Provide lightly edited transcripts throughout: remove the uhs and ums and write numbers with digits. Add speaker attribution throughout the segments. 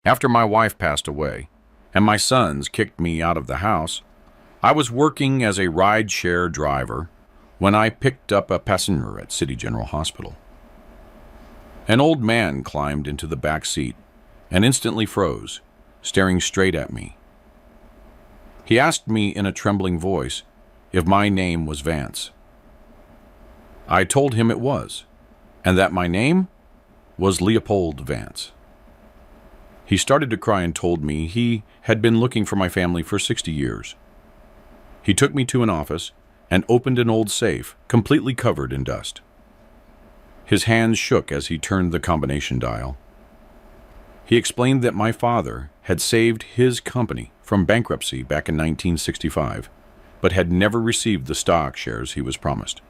Speaker 1: After my wife passed away and my sons kicked me out of the house, I was working as a ride-share driver when I picked up a passenger at City General Hospital. An old man climbed into the back seat and instantly froze, staring straight at me. He asked me in a trembling voice if my name was Vance. I told him it was, and that my name was Leopold Vance. He started to cry and told me he had been looking for my family for 60 years. He took me to an office and opened an old safe, completely covered in dust. His hands shook as he turned the combination dial. He explained that my father had saved his company from bankruptcy back in 1965, but had never received the stock shares he was promised.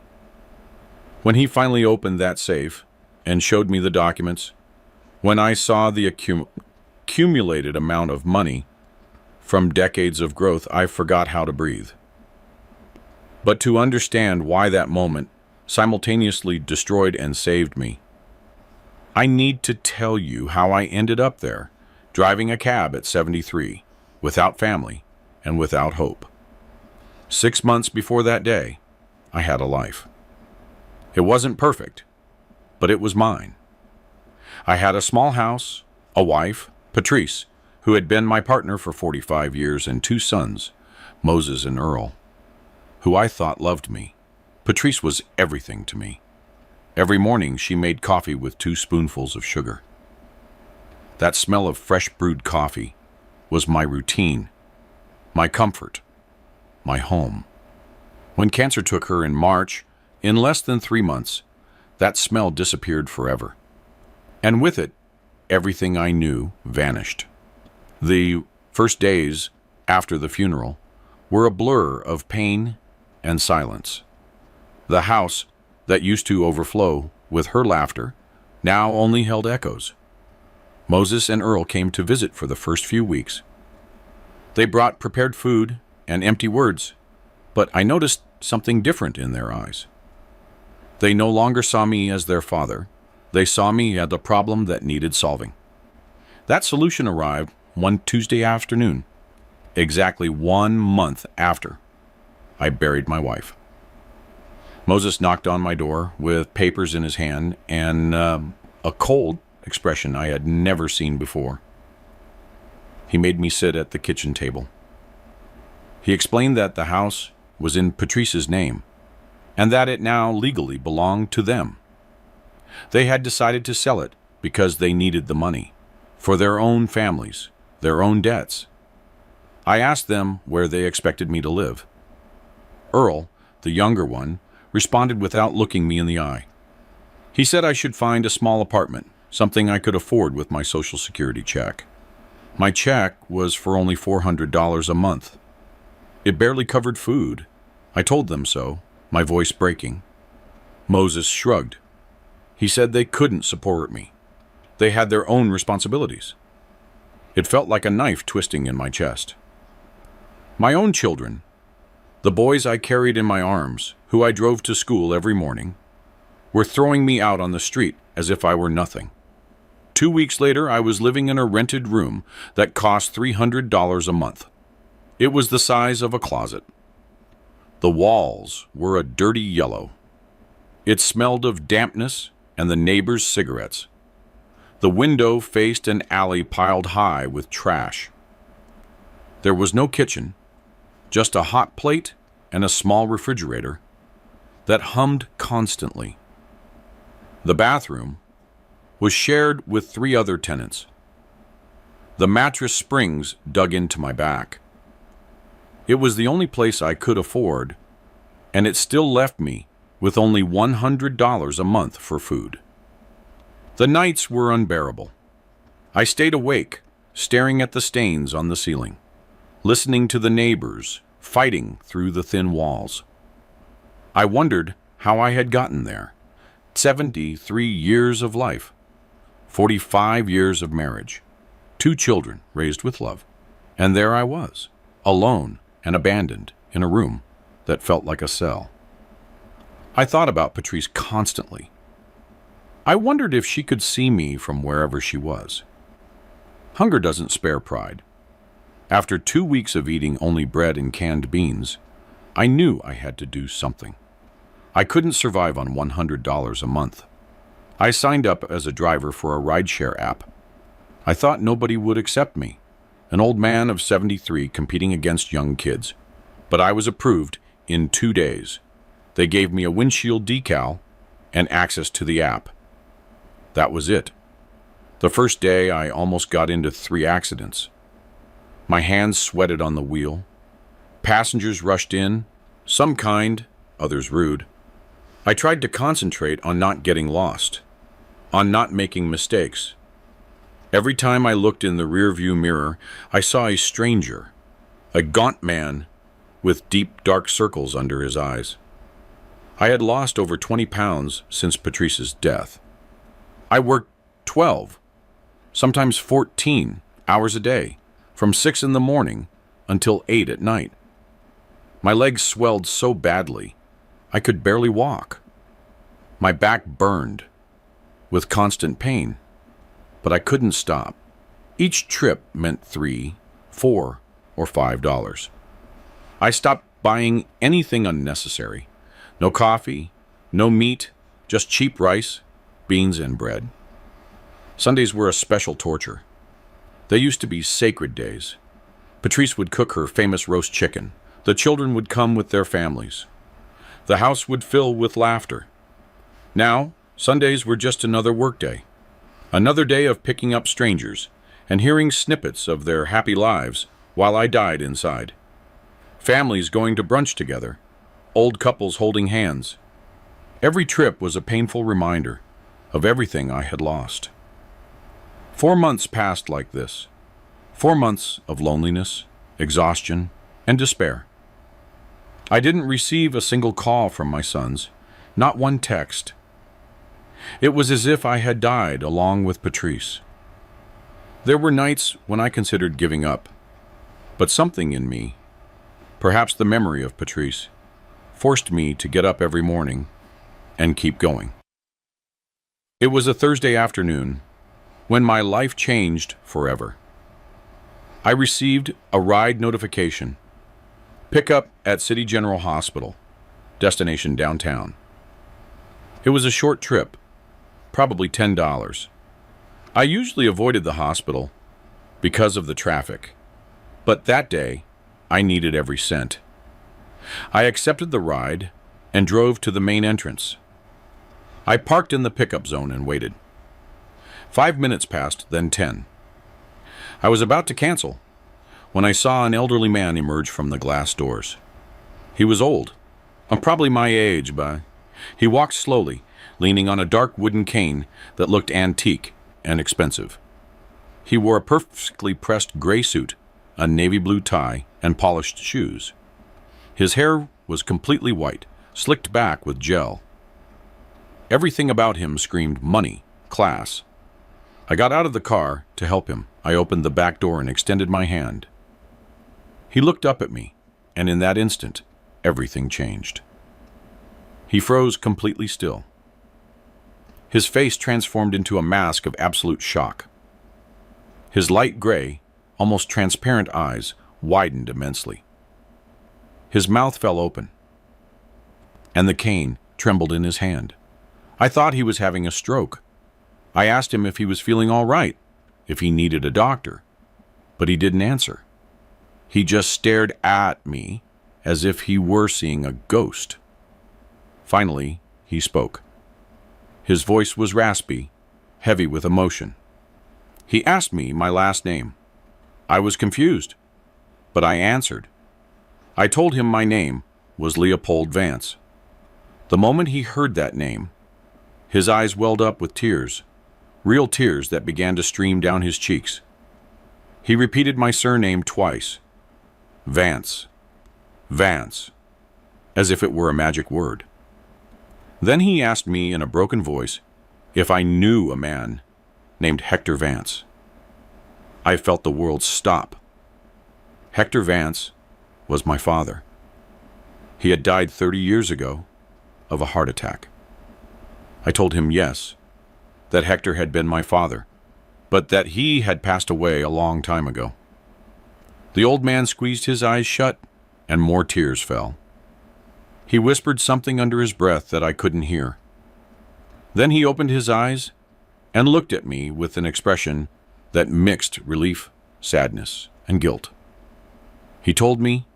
Speaker 1: When he finally opened that safe and showed me the documents, when I saw the accumulated amount of money from decades of growth, I forgot how to breathe. But to understand why that moment simultaneously destroyed and saved me, I need to tell you how I ended up there, driving a cab at 73, without family and without hope. 6 months before that day, I had a life. It wasn't perfect, but it was mine. I had a small house, a wife, Patrice, who had been my partner for 45 years, and 2 sons, Moses and Earl, who I thought loved me. Patrice was everything to me. Every morning she made coffee with 2 spoonfuls of sugar. That smell of fresh brewed coffee was my routine, my comfort, my home. When cancer took her in March, in less than 3 months, that smell disappeared forever. And with it, everything I knew vanished. The first days after the funeral were a blur of pain and silence. The house that used to overflow with her laughter now only held echoes. Moses and Earl came to visit for the first few weeks. They brought prepared food and empty words, but I noticed something different in their eyes. They no longer saw me as their father. They saw me as a problem that needed solving. That solution arrived one Tuesday afternoon, exactly 1 month after I buried my wife. Moses knocked on my door with papers in his hand and a cold expression I had never seen before. He made me sit at the kitchen table. He explained that the house was in Patrice's name and that it now legally belonged to them. They had decided to sell it because they needed the money for their own families, their own debts. I asked them where they expected me to live. Earl, the younger one, responded without looking me in the eye. He said I should find a small apartment, something I could afford with my Social Security check. My check was for only $400 a month. It barely covered food. I told them so, my voice breaking. Moses shrugged. He said they couldn't support me. They had their own responsibilities. It felt like a knife twisting in my chest. My own children, the boys I carried in my arms, who I drove to school every morning, were throwing me out on the street as if I were nothing. 2 weeks later, I was living in a rented room that cost $300 a month. It was the size of a closet. The walls were a dirty yellow. It smelled of dampness and the neighbors' cigarettes. The window faced an alley piled high with trash. There was no kitchen, just a hot plate and a small refrigerator that hummed constantly. The bathroom was shared with 3 other tenants. The mattress springs dug into my back. It was the only place I could afford, and it still left me with only $100 a month for food. The nights were unbearable. I stayed awake, staring at the stains on the ceiling, listening to the neighbors fighting through the thin walls. I wondered how I had gotten there. 73 years of life, 45 years of marriage, 2 children raised with love, and there I was, alone and abandoned in a room that felt like a cell. I thought about Patrice constantly. I wondered if she could see me from wherever she was. Hunger doesn't spare pride. After 2 weeks of eating only bread and canned beans, I knew I had to do something. I couldn't survive on $100 a month. I signed up as a driver for a rideshare app. I thought nobody would accept me, an old man of 73 competing against young kids. But I was approved in 2 days. They gave me a windshield decal and access to the app. That was it. The first day, I almost got into 3 accidents. My hands sweated on the wheel. Passengers rushed in, some kind, others rude. I tried to concentrate on not getting lost, on not making mistakes. Every time I looked in the rearview mirror, I saw a stranger, a gaunt man with deep, dark circles under his eyes. I had lost over 20 pounds since Patrice's death. I worked 12, sometimes 14 hours a day, from 6 in the morning until 8 at night. My legs swelled so badly, I could barely walk. My back burned with constant pain, but I couldn't stop. Each trip meant $3, $4, or $5. I stopped buying anything unnecessary. No coffee, no meat, just cheap rice, beans, and bread. Sundays were a special torture. They used to be sacred days. Patrice would cook her famous roast chicken. The children would come with their families. The house would fill with laughter. Now, Sundays were just another workday. Another day of picking up strangers and hearing snippets of their happy lives while I died inside. Families going to brunch together. Old couples holding hands. Every trip was a painful reminder of everything I had lost. 4 months passed like this. 4 months of loneliness, exhaustion, and despair. I didn't receive a single call from my sons, not one text. It was as if I had died along with Patrice. There were nights when I considered giving up, but something in me, perhaps the memory of Patrice, forced me to get up every morning and keep going. It was a Thursday afternoon when my life changed forever. I received a ride notification. Pickup at City General Hospital, destination downtown. It was a short trip, probably $10. I usually avoided the hospital because of the traffic, but that day I needed every cent. I accepted the ride and drove to the main entrance. I parked in the pickup zone and waited. 5 minutes passed, then 10. I was about to cancel when I saw an elderly man emerge from the glass doors. He was old, probably my age, but he walked slowly, leaning on a dark wooden cane that looked antique and expensive. He wore a perfectly pressed gray suit, a navy blue tie, and polished shoes. His hair was completely white, slicked back with gel. Everything about him screamed money, class. I got out of the car to help him. I opened the back door and extended my hand. He looked up at me, and in that instant, everything changed. He froze completely still. His face transformed into a mask of absolute shock. His light gray, almost transparent eyes widened immensely. His mouth fell open, and the cane trembled in his hand. I thought he was having a stroke. I asked him if he was feeling all right, if he needed a doctor, but he didn't answer. He just stared at me as if he were seeing a ghost. Finally, he spoke. His voice was raspy, heavy with emotion. He asked me my last name. I was confused, but I answered. I told him my name was Leopold Vance. The moment he heard that name, his eyes welled up with tears, real tears that began to stream down his cheeks. He repeated my surname twice. Vance. Vance. As if it were a magic word. Then he asked me in a broken voice if I knew a man named Hector Vance. I felt the world stop. Hector Vance was my father. He had died 30 years ago of a heart attack. I told him yes, that Hector had been my father, but that he had passed away a long time ago. The old man squeezed his eyes shut, and more tears fell. He whispered something under his breath that I couldn't hear. Then he opened his eyes and looked at me with an expression that mixed relief, sadness, and guilt. He told me,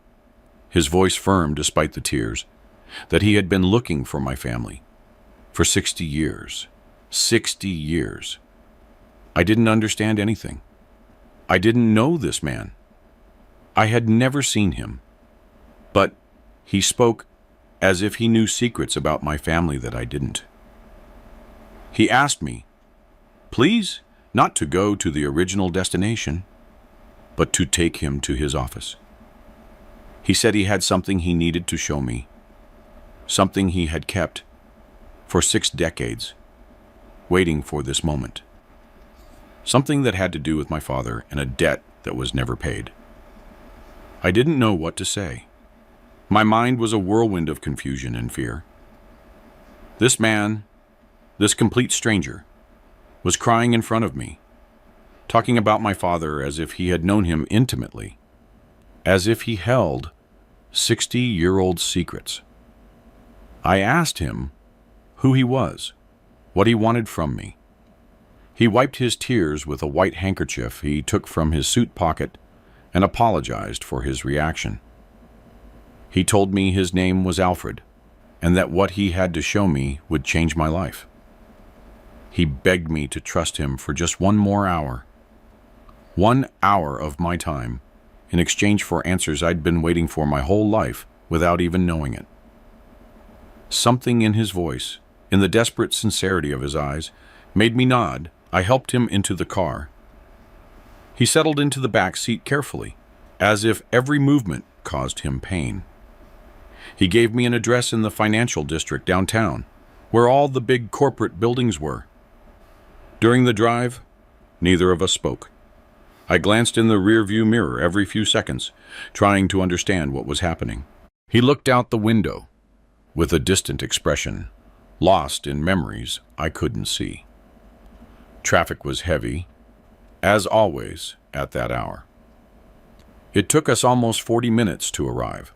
Speaker 1: his voice firm despite the tears, that he had been looking for my family for 60 years. 60 years. I didn't understand anything. I didn't know this man. I had never seen him. But he spoke as if he knew secrets about my family that I didn't. He asked me, please, not to go to the original destination, but to take him to his office. He said he had something he needed to show me, something he had kept for 6 decades, waiting for this moment. Something that had to do with my father and a debt that was never paid. I didn't know what to say. My mind was a whirlwind of confusion and fear. This man, this complete stranger, was crying in front of me, talking about my father as if he had known him intimately, as if he held 60-year-old secrets. I asked him who he was, what he wanted from me. He wiped his tears with a white handkerchief he took from his suit pocket and apologized for his reaction. He told me his name was Alfred, and that what he had to show me would change my life. He begged me to trust him for just 1 more hour. 1 hour of my time, in exchange for answers I'd been waiting for my whole life without even knowing it. Something in his voice, in the desperate sincerity of his eyes, made me nod. I helped him into the car. He settled into the back seat carefully, as if every movement caused him pain. He gave me an address in the financial district downtown, where all the big corporate buildings were. During the drive, neither of us spoke. I glanced in the rearview mirror every few seconds, trying to understand what was happening. He looked out the window with a distant expression, lost in memories I couldn't see. Traffic was heavy, as always, at that hour. It took us almost 40 minutes to arrive.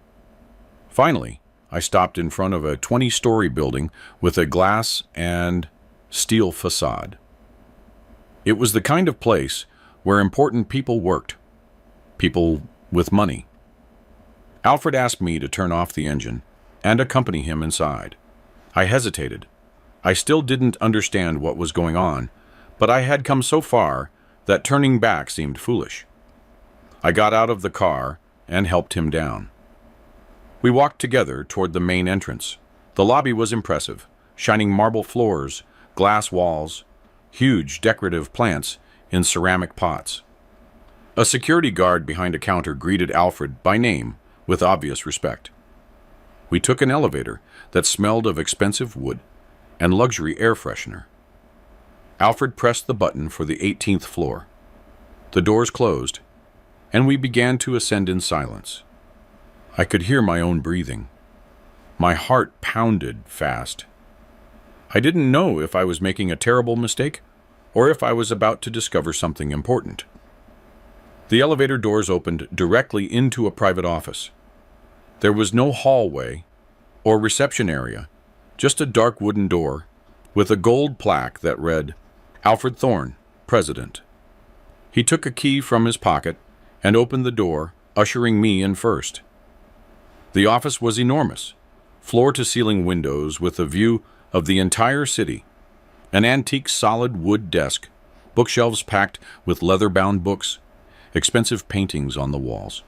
Speaker 1: Finally, I stopped in front of a 20-story building with a glass and steel facade. It was the kind of place where important people worked, people with money. Alfred asked me to turn off the engine and accompany him inside. I hesitated. I still didn't understand what was going on, but I had come so far that turning back seemed foolish. I got out of the car and helped him down. We walked together toward the main entrance. The lobby was impressive, shining marble floors, glass walls, huge decorative plants in ceramic pots. A security guard behind a counter greeted Alfred by name with obvious respect. We took an elevator that smelled of expensive wood and luxury air freshener. Alfred pressed the button for the 18th floor. The doors closed, and we began to ascend in silence. I could hear my own breathing. My heart pounded fast. I didn't know if I was making a terrible mistake or if I was about to discover something important. The elevator doors opened directly into a private office. There was no hallway or reception area, just a dark wooden door with a gold plaque that read, Alfred Thorne, President. He took a key from his pocket and opened the door, ushering me in first. The office was enormous, floor-to-ceiling windows with a view of the entire city, an antique solid wood desk, bookshelves packed with leather-bound books, expensive paintings on the walls.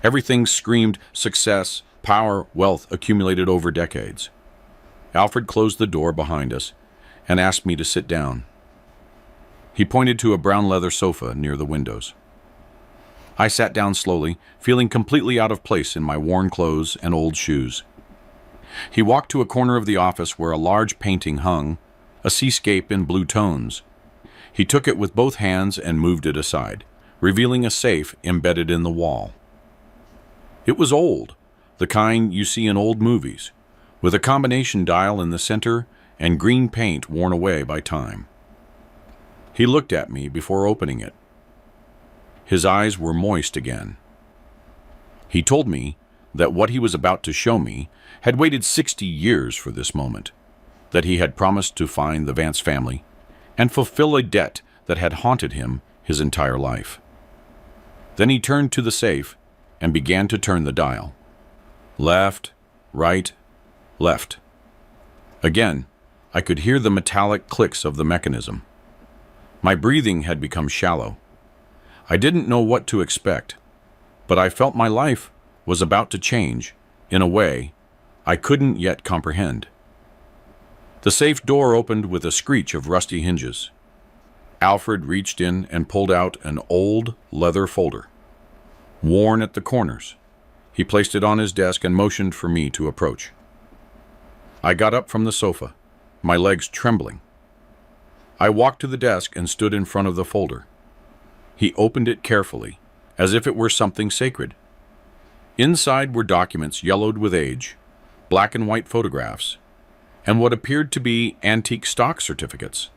Speaker 1: Everything screamed success, power, wealth accumulated over decades. Alfred closed the door behind us and asked me to sit down. He pointed to a brown leather sofa near the windows. I sat down slowly, feeling completely out of place in my worn clothes and old shoes. He walked to a corner of the office where a large painting hung, a seascape in blue tones. He took it with both hands and moved it aside, revealing a safe embedded in the wall. It was old, the kind you see in old movies, with a combination dial in the center and green paint worn away by time. He looked at me before opening it. His eyes were moist again. He told me that what he was about to show me had waited 60 years for this moment, that he had promised to find the Vance family and fulfill a debt that had haunted him his entire life. Then he turned to the safe and began to turn the dial. Left, right, left. Again, I could hear the metallic clicks of the mechanism. My breathing had become shallow. I didn't know what to expect, but I felt my life was about to change in a way I couldn't yet comprehend. The safe door opened with a screech of rusty hinges. Alfred reached in and pulled out an old leather folder, worn at the corners. He placed it on his desk and motioned for me to approach. I got up from the sofa, my legs trembling. I walked to the desk and stood in front of the folder. He opened it carefully, as if it were something sacred. Inside were documents yellowed with age, black and white photographs, and what appeared to be antique stock certificates.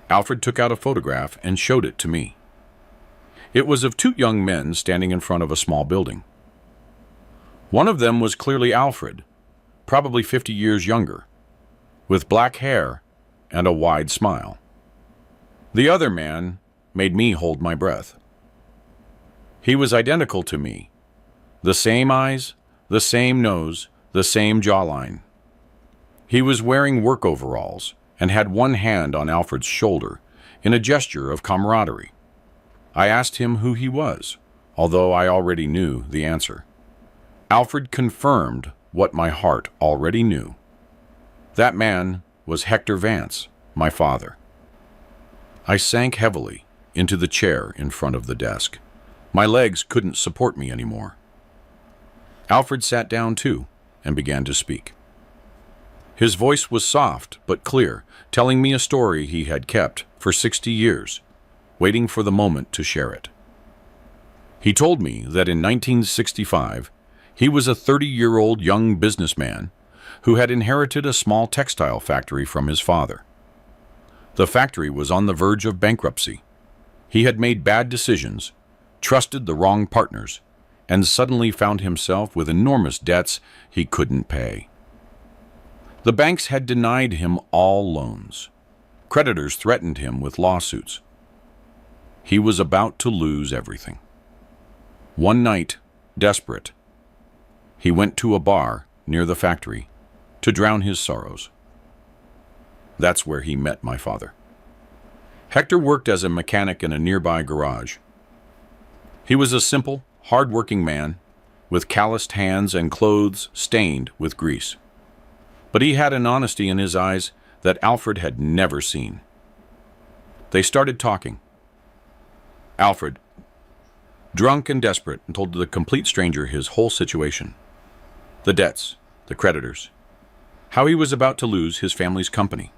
Speaker 1: Alfred took out a photograph and showed it to me. It was of two young men standing in front of a small building. One of them was clearly Alfred, probably 50 years younger, with black hair and a wide smile. The other man made me hold my breath. He was identical to me. The same eyes, the same nose, the same jawline. He was wearing work overalls and had one hand on Alfred's shoulder in a gesture of camaraderie. I asked him who he was, although I already knew the answer. Alfred confirmed what my heart already knew. That man was Hector Vance, my father. I sank heavily into the chair in front of the desk. My legs couldn't support me anymore. Alfred sat down too and began to speak. His voice was soft but clear, telling me a story he had kept for 60 years, waiting for the moment to share it. He told me that in 1965, he was a 30-year-old young businessman who had inherited a small textile factory from his father. The factory was on the verge of bankruptcy. He had made bad decisions, trusted the wrong partners, and suddenly found himself with enormous debts he couldn't pay. The banks had denied him all loans. Creditors threatened him with lawsuits. He was about to lose everything. One night, desperate, he went to a bar near the factory to drown his sorrows. That's where he met my father. Hector worked as a mechanic in a nearby garage. He was a simple, hard-working man with calloused hands and clothes stained with grease. But he had an honesty in his eyes that Alfred had never seen. They started talking. Alfred, drunk and desperate, told the complete stranger his whole situation. The debts, the creditors, how he was about to lose his family's company.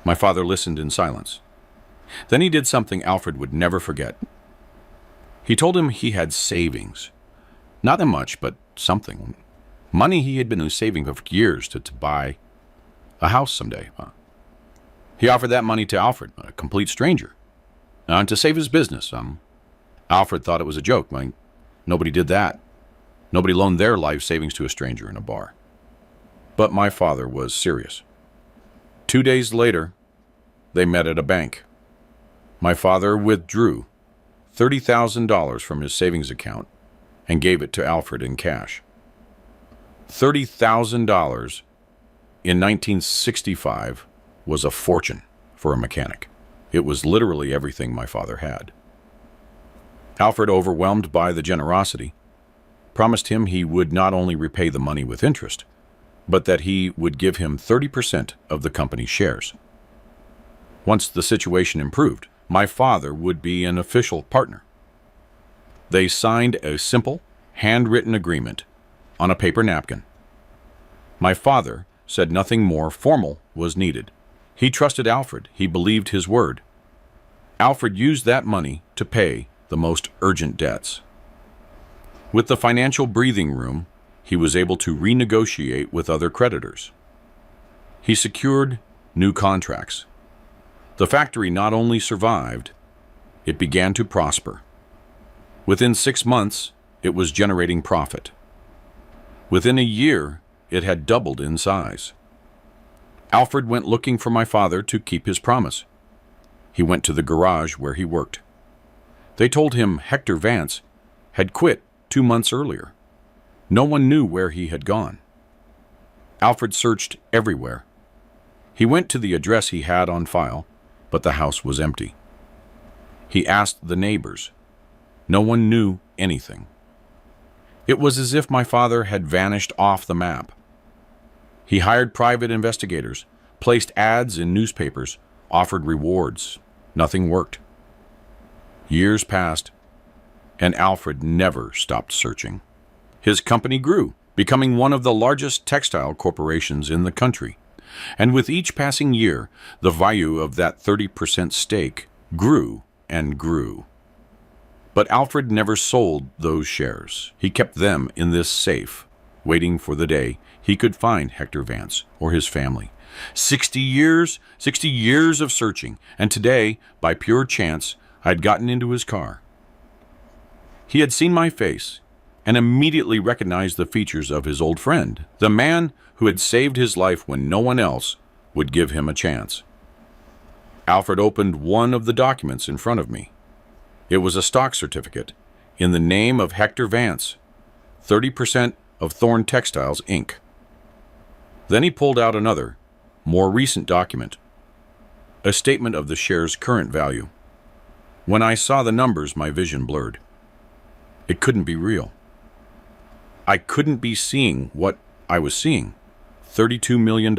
Speaker 1: My father listened in silence. Then he did something Alfred would never forget. He told him he had savings. Not that much, but something. Money he had been saving for years to buy a house someday. He offered that money to Alfred, a complete stranger, to save his business. Alfred thought it was a joke. Nobody did that. Nobody loaned their life savings to a stranger in a bar. But my father was serious. 2 days later, they met at a bank. My father withdrew $30,000 from his savings account and gave it to Alfred in cash. $30,000 in 1965 was a fortune for a mechanic. It was literally everything my father had. Alfred, overwhelmed by the generosity, promised him he would not only repay the money with interest, but that he would give him 30% of the company's shares. Once the situation improved, my father would be an official partner. They signed a simple, handwritten agreement on a paper napkin. My father said nothing more formal was needed. He trusted Alfred. He believed his word. Alfred used that money to pay the most urgent debts. With the financial breathing room, he was able to renegotiate with other creditors. He secured new contracts. The factory not only survived, it began to prosper. Within 6 months, it was generating profit. Within a year, it had doubled in size. Alfred went looking for my father to keep his promise. He went to the garage where he worked. They told him Hector Vance had quit 2 months earlier. No one knew where he had gone. Alfred searched everywhere. He went to the address he had on file, but the house was empty. He asked the neighbors. No one knew anything. It was as if my father had vanished off the map. He hired private investigators, placed ads in newspapers, offered rewards. Nothing worked. Years passed, and Alfred never stopped searching. His company grew, becoming one of the largest textile corporations in the country. And with each passing year, the value of that 30% stake grew and grew. But Alfred never sold those shares. He kept them in this safe, waiting for the day he could find Hector Vance or his family. 60 years of searching, and today, by pure chance, I'd gotten into his car. He had seen my face and immediately recognized the features of his old friend, the man who had saved his life when no one else would give him a chance. Alfred opened one of the documents in front of me. It was a stock certificate in the name of Hector Vance, 30% of Thorn Textiles, Inc. Then he pulled out another, more recent document, a statement of the share's current value. When I saw the numbers, my vision blurred. It couldn't be real. I couldn't be seeing what I was seeing. $32 million.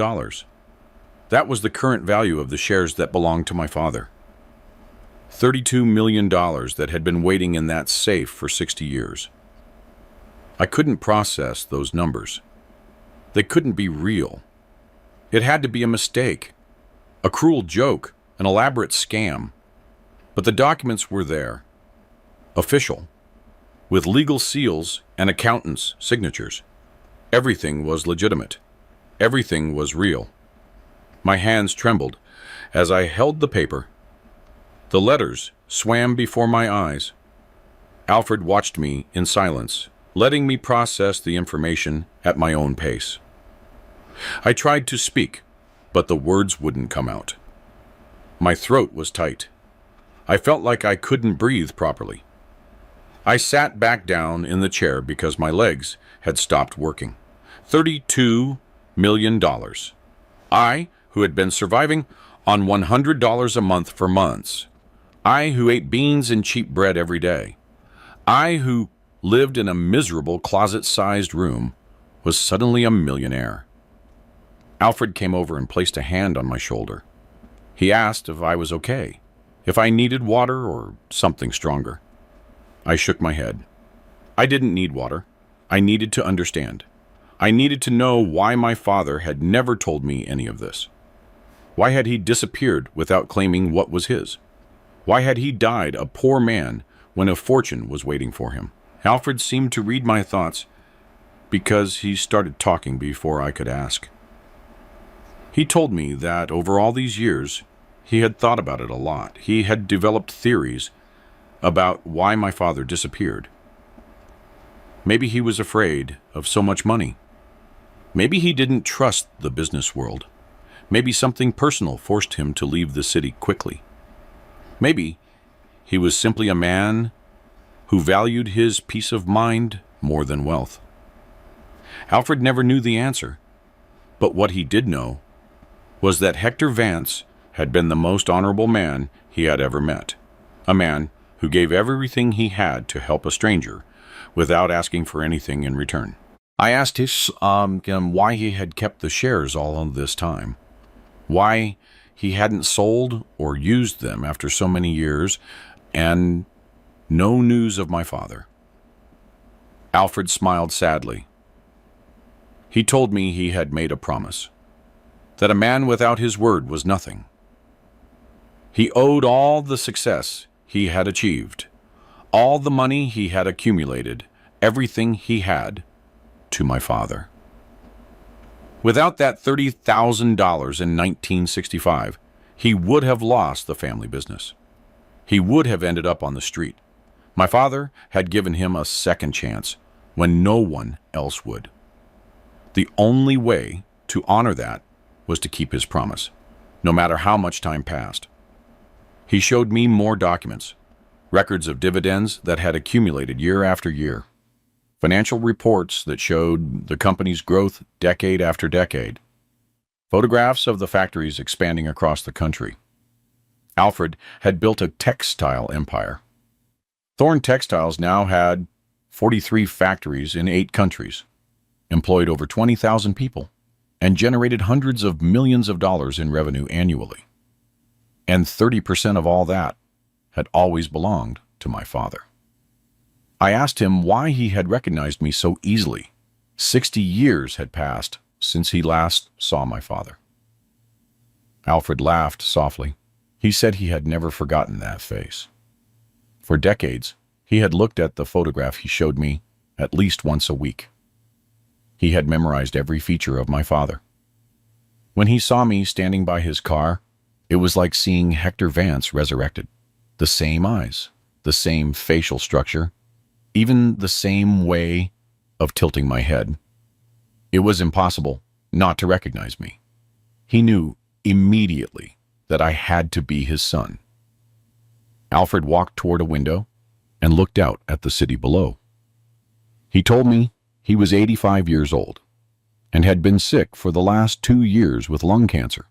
Speaker 1: That was the current value of the shares that belonged to my father. $32 million that had been waiting in that safe for 60 years. I couldn't process those numbers. They couldn't be real. It had to be a mistake, a cruel joke, an elaborate scam. But the documents were there, official, with legal seals and accountants' signatures. Everything was legitimate. Everything was real. My hands trembled as I held the paper. The letters swam before my eyes. Alfred watched me in silence, letting me process the information at my own pace. I tried to speak, but the words wouldn't come out. My throat was tight. I felt like I couldn't breathe properly. I sat back down in the chair because my legs had stopped working. $32 million. I, who had been surviving on $100 a month for months. I, who ate beans and cheap bread every day. I, who lived in a miserable closet-sized room, was suddenly a millionaire. Alfred came over and placed a hand on my shoulder. He asked if I was okay, if I needed water or something stronger. I shook my head. I didn't need water. I needed to understand. I needed to know why my father had never told me any of this. Why had he disappeared without claiming what was his? Why had he died a poor man when a fortune was waiting for him? Alfred seemed to read my thoughts because he started talking before I could ask. He told me that over all these years, he had thought about it a lot. He had developed theories about why my father disappeared. Maybe he was afraid of so much money. Maybe he didn't trust the business world. Maybe something personal forced him to leave the city quickly. Maybe he was simply a man who valued his peace of mind more than wealth. Alfred never knew the answer, but what he did know was that Hector Vance had been the most honorable man he had ever met. A man who gave everything he had to help a stranger without asking for anything in return. I asked him why he had kept the shares all of this time, why he hadn't sold or used them after so many years, and no news of my father. Alfred smiled sadly. He told me he had made a promise, that a man without his word was nothing. He owed all the success he had achieved, all the money he had accumulated, everything he had, to my father. Without that $30,000 in 1965, he would have lost the family business. He would have ended up on the street. My father had given him a second chance when no one else would. The only way to honor that was to keep his promise, no matter how much time passed. He showed me more documents, records of dividends that had accumulated year after year, financial reports that showed the company's growth decade after decade, photographs of the factories expanding across the country. Alfred had built a textile empire. Thorne Textiles now had 43 factories in 8 countries, employed over 20,000 people, and generated hundreds of millions of dollars in revenue annually. And 30% of all that had always belonged to my father. I asked him why he had recognized me so easily. 60 years had passed since he last saw my father. Alfred laughed softly. He said he had never forgotten that face. For decades, he had looked at the photograph he showed me at least once a week. He had memorized every feature of my father. When he saw me standing by his car, it was like seeing Hector Vance resurrected. The same eyes, the same facial structure, even the same way of tilting my head. It was impossible not to recognize me. He knew immediately that I had to be his son. Alfred walked toward a window and looked out at the city below. He told me he was 85 years old and had been sick for the last 2 years with lung cancer.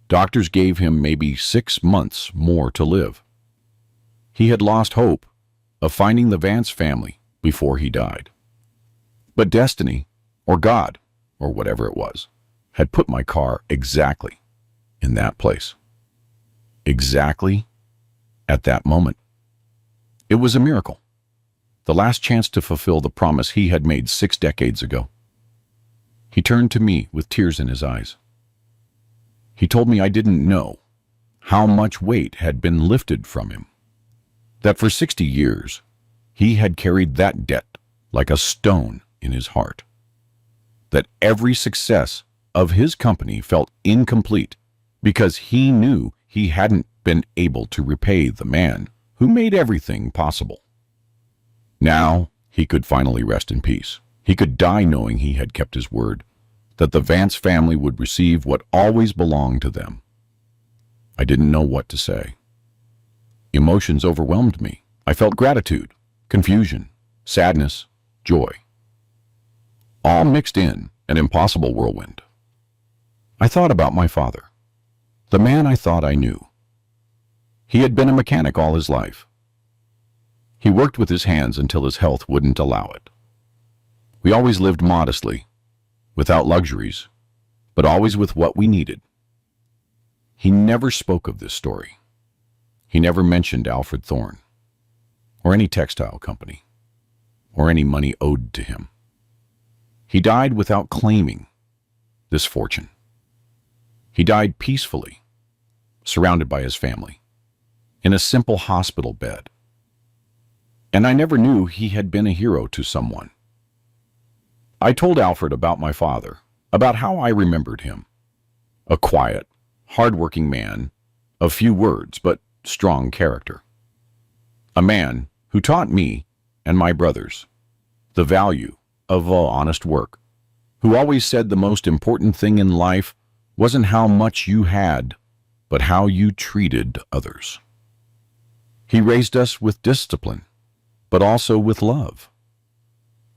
Speaker 1: Doctors gave him maybe 6 months more to live. He had lost hope of finding the Vance family before he died. But destiny, or God, or whatever it was, had put my car exactly in that place. Exactly at that moment. It was a miracle. The last chance to fulfill the promise he had made 6 decades ago. He turned to me with tears in his eyes. He told me I didn't know how much weight had been lifted from him. That for 60 years, he had carried that debt like a stone in his heart. That every success of his company felt incomplete because he knew he hadn't been able to repay the man who made everything possible. Now he could finally rest in peace. He could die knowing he had kept his word, that the Vance family would receive what always belonged to them. I didn't know what to say. Emotions overwhelmed me. I felt gratitude, confusion, sadness, joy. All mixed in an impossible whirlwind. I thought about my father, the man I thought I knew. He had been a mechanic all his life. He worked with his hands until his health wouldn't allow it. We always lived modestly, without luxuries, but always with what we needed. He never spoke of this story. He never mentioned Alfred Thorne, or any textile company, or any money owed to him. He died without claiming this fortune. He died peacefully, surrounded by his family, in a simple hospital bed. And I never knew he had been a hero to someone. I told Alfred about my father, about how I remembered him. A quiet, hard-working man, of few words, but strong character. A man who taught me and my brothers the value of honest work, who always said the most important thing in life wasn't how much you had, but how you treated others. He raised us with discipline, but also with love.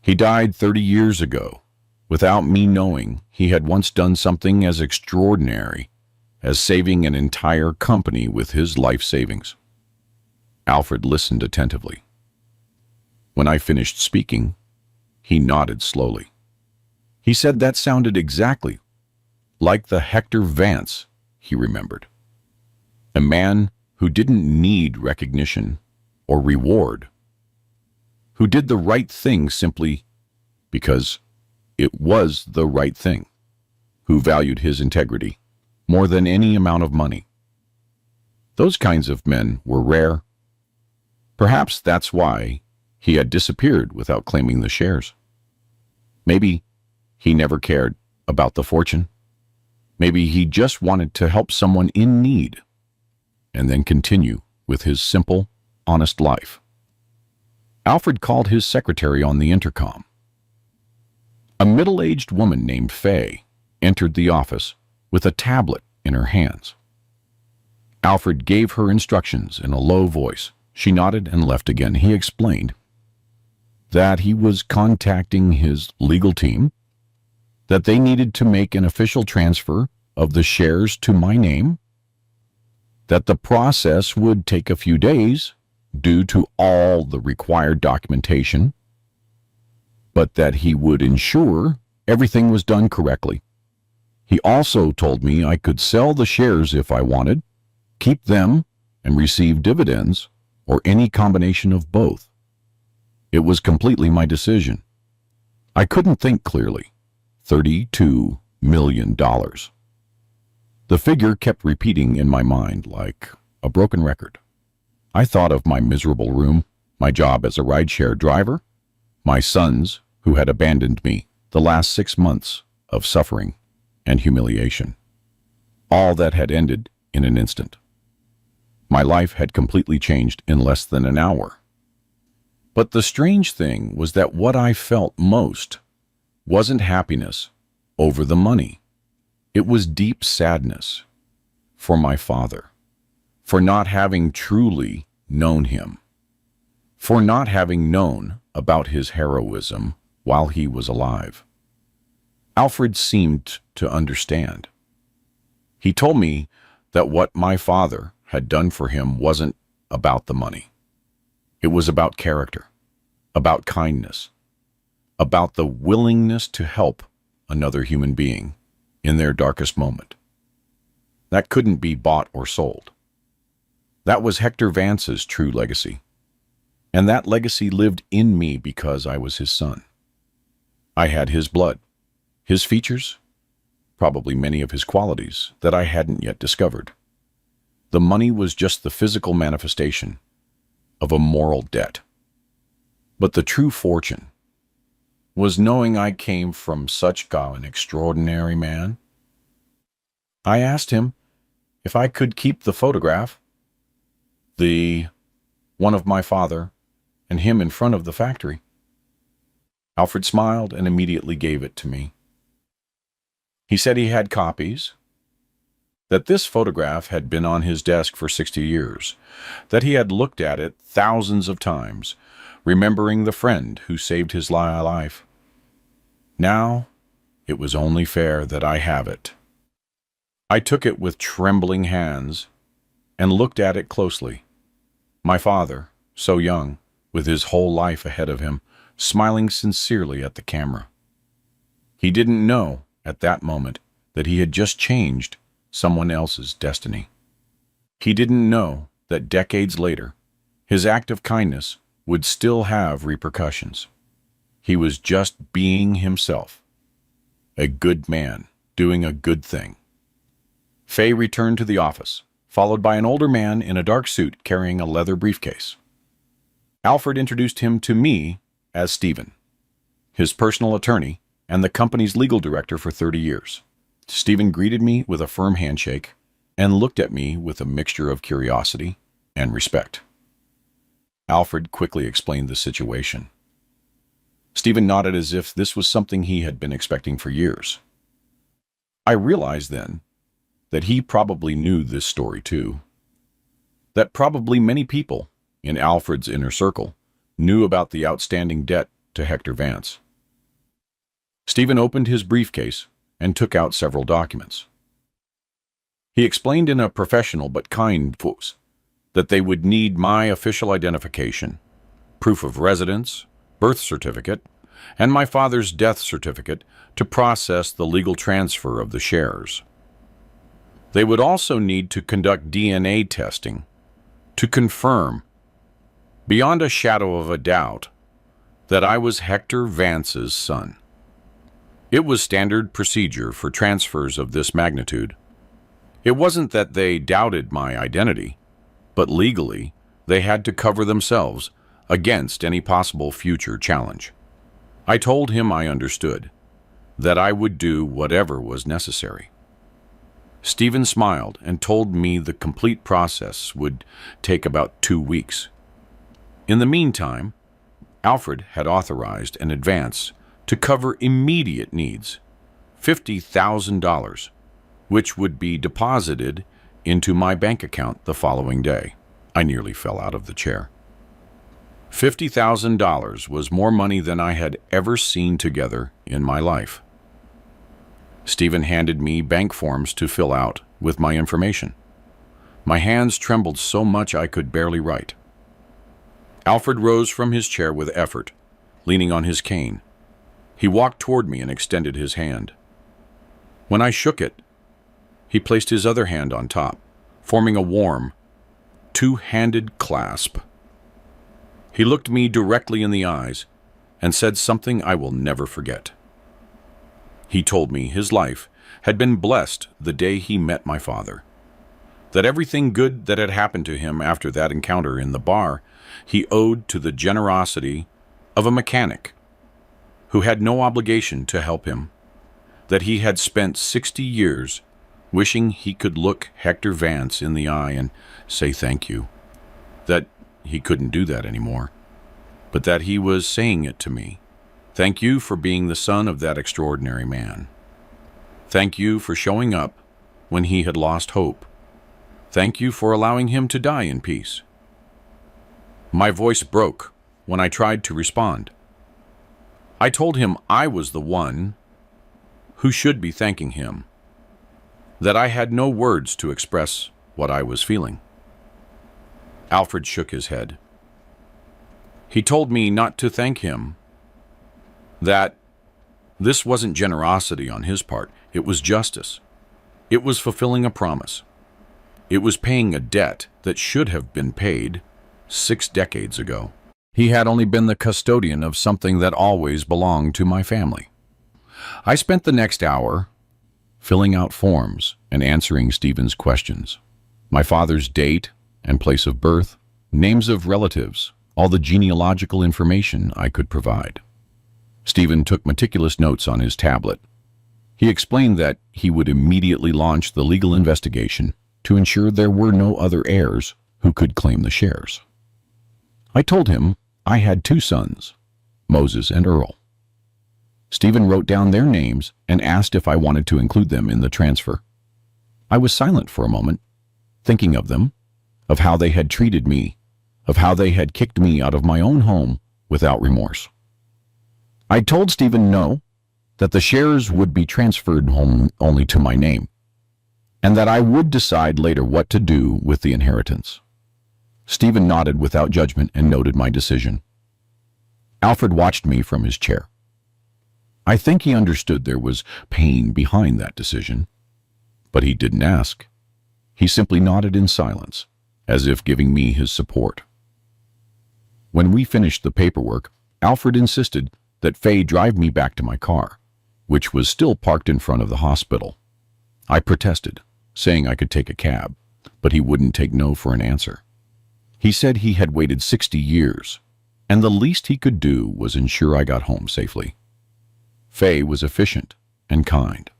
Speaker 1: He died 30 years ago, without me knowing he had once done something as extraordinary as saving an entire company with his life savings. Alfred listened attentively. When I finished speaking, he nodded slowly. He said that sounded exactly like the Hector Vance he remembered. A man who didn't need recognition or reward, who did the right thing simply because it was the right thing, who valued his integrity more than any amount of money. Those kinds of men were rare. Perhaps that's why he had disappeared without claiming the shares. Maybe he never cared about the fortune. Maybe he just wanted to help someone in need, and then continue with his simple, honest life. Alfred called his secretary on the intercom. A middle-aged woman named Fay entered the office with a tablet in her hands. Alfred gave her instructions in a low voice. She nodded and left again. He explained that he was contacting his legal team, that they needed to make an official transfer of the shares to my name, that the process would take a few days due to all the required documentation, but that he would ensure everything was done correctly. He also told me I could sell the shares if I wanted, keep them, and receive dividends, or any combination of both. It was completely my decision. I couldn't think clearly. $32 million. The figure kept repeating in my mind like a broken record. I thought of my miserable room, my job as a rideshare driver, my sons who had abandoned me, the last 6 months of suffering and humiliation. All that had ended in an instant. My life had completely changed in less than an hour. But the strange thing was that what I felt most wasn't happiness over the money. It was deep sadness for my father, for not having truly known him, for not having known about his heroism while he was alive. Alfred seemed to understand. He told me that what my father had done for him wasn't about the money. It was about character, about kindness, about the willingness to help another human being in their darkest moment. That couldn't be bought or sold. That was Hector Vance's true legacy. And that legacy lived in me because I was his son. I had his blood, his features, probably many of his qualities that I hadn't yet discovered. The money was just the physical manifestation of a moral debt. But the true fortune was knowing I came from such an extraordinary man. I asked him if I could keep the photograph, the one of my father and him in front of the factory. Alfred smiled and immediately gave it to me. He said he had copies, that this photograph had been on his desk for 60 years, that he had looked at it thousands of times, remembering the friend who saved his life. Now, it was only fair that I have it. I took it with trembling hands and looked at it closely. My father, so young, with his whole life ahead of him, smiling sincerely at the camera. He didn't know at that moment that he had just changed someone else's destiny. He didn't know that decades later, his act of kindness would still have repercussions. He was just being himself, a good man doing a good thing. Fay returned to the office, followed by an older man in a dark suit carrying a leather briefcase. Alfred introduced him to me as Stephen, his personal attorney and the company's legal director for 30 years. Stephen greeted me with a firm handshake and looked at me with a mixture of curiosity and respect. Alfred quickly explained the situation. Stephen nodded as if this was something he had been expecting for years. I realized then that he probably knew this story too. That probably many people in Alfred's inner circle knew about the outstanding debt to Hector Vance. Stephen opened his briefcase and took out several documents. He explained in a professional but kind voice that they would need my official identification, proof of residence, birth certificate, and my father's death certificate to process the legal transfer of the shares. They would also need to conduct DNA testing to confirm, beyond a shadow of a doubt, that I was Hector Vance's son. It was standard procedure for transfers of this magnitude. It wasn't that they doubted my identity, but legally, they had to cover themselves against any possible future challenge. I told him I understood, that I would do whatever was necessary. Stephen smiled and told me the complete process would take about 2 weeks. In the meantime, Alfred had authorized an advance to cover immediate needs, $50,000, which would be deposited into my bank account the following day. I nearly fell out of the chair. $50,000 was more money than I had ever seen together in my life. Stephen handed me bank forms to fill out with my information. My hands trembled so much I could barely write. Alfred rose from his chair with effort, leaning on his cane. He walked toward me and extended his hand. When I shook it, he placed his other hand on top, forming a warm, two-handed clasp. He looked me directly in the eyes and said something I will never forget. He told me his life had been blessed the day he met my father, that everything good that had happened to him after that encounter in the bar he owed to the generosity of a mechanic who had no obligation to help him, that he had spent 60 years wishing he could look Hector Vance in the eye and say thank you, that he couldn't do that anymore, but that he was saying it to me. Thank you for being the son of that extraordinary man. Thank you for showing up when he had lost hope. Thank you for allowing him to die in peace. My voice broke when I tried to respond. I told him I was the one who should be thanking him, that I had no words to express what I was feeling. Alfred shook his head. He told me not to thank him, that this wasn't generosity on his part, it was justice. It was fulfilling a promise. It was paying a debt that should have been paid 6 decades ago. He had only been the custodian of something that always belonged to my family. I spent the next hour filling out forms and answering Stephen's questions. My father's date and place of birth, names of relatives, all the genealogical information I could provide. Stephen took meticulous notes on his tablet. He explained that he would immediately launch the legal investigation to ensure there were no other heirs who could claim the shares. I told him I had 2 sons, Moses and Earl. Stephen wrote down their names and asked if I wanted to include them in the transfer. I was silent for a moment, thinking of them, of how they had treated me, of how they had kicked me out of my own home without remorse. I told Stephen no, that the shares would be transferred home only to my name, and that I would decide later what to do with the inheritance. Stephen nodded without judgment and noted my decision. Alfred watched me from his chair. I think he understood there was pain behind that decision, but he didn't ask. He simply nodded in silence, as if giving me his support. When we finished the paperwork, Alfred insisted that Faye drive me back to my car, which was still parked in front of the hospital. I protested, saying I could take a cab, but he wouldn't take no for an answer. He said he had waited 60 years, and the least he could do was ensure I got home safely. Faye was efficient and kind.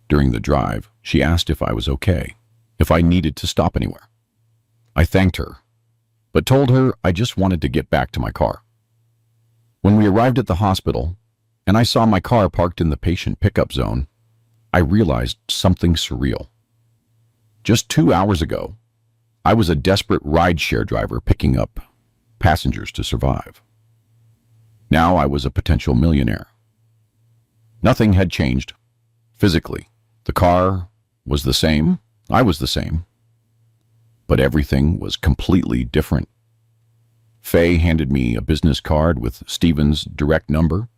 Speaker 1: During the drive, she asked if I was okay, if I needed to stop anywhere. I thanked her, but told her I just wanted to get back to my car. When we arrived at the hospital, and I saw my car parked in the patient pickup zone, I realized something surreal. Just 2 hours ago, I was a desperate rideshare driver picking up passengers to survive. Now I was a potential millionaire. Nothing had changed. Physically, the car was the same, I was the same, but everything was completely different. Faye handed me a business card with Stephen's direct number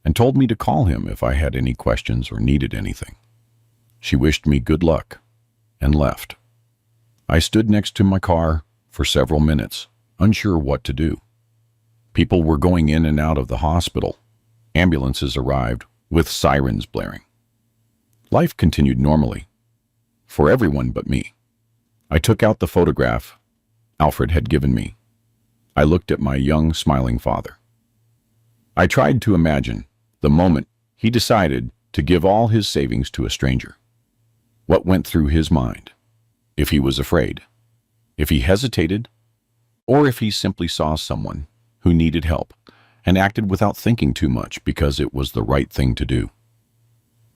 Speaker 1: and told me to call him if I had any questions or needed anything. She wished me good luck and left. I stood next to my car for several minutes, unsure what to do. People were going in and out of the hospital. Ambulances arrived with sirens blaring. Life continued normally for everyone but me. I took out the photograph Alfred had given me. I looked at my young, smiling father. I tried to imagine the moment he decided to give all his savings to a stranger. What went through his mind? If he was afraid, if he hesitated, or if he simply saw someone who needed help and acted without thinking too much because it was the right thing to do.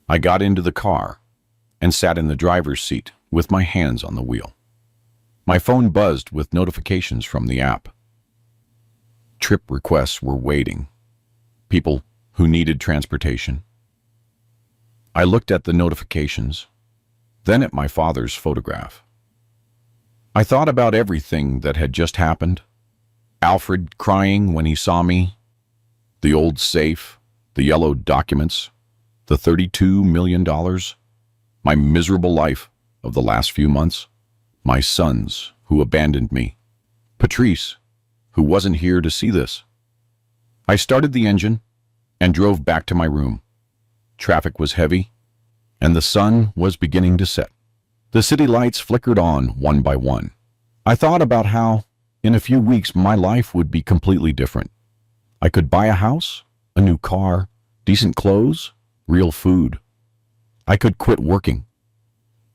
Speaker 1: I got into the car and sat in the driver's seat with my hands on the wheel. My phone buzzed with notifications from the app. Trip requests were waiting. People who needed transportation. I looked at the notifications, then at my father's photograph. I thought about everything that had just happened. Alfred crying when he saw me, the old safe, the yellow documents, the $32 million, my miserable life of the last few months, my sons who abandoned me, Patrice, who wasn't here to see this. I started the engine and drove back to my room. Traffic was heavy, and the sun was beginning to set. The city lights flickered on one by one. I thought about how, in a few weeks, my life would be completely different. I could buy a house, a new car, decent clothes, real food. I could quit working.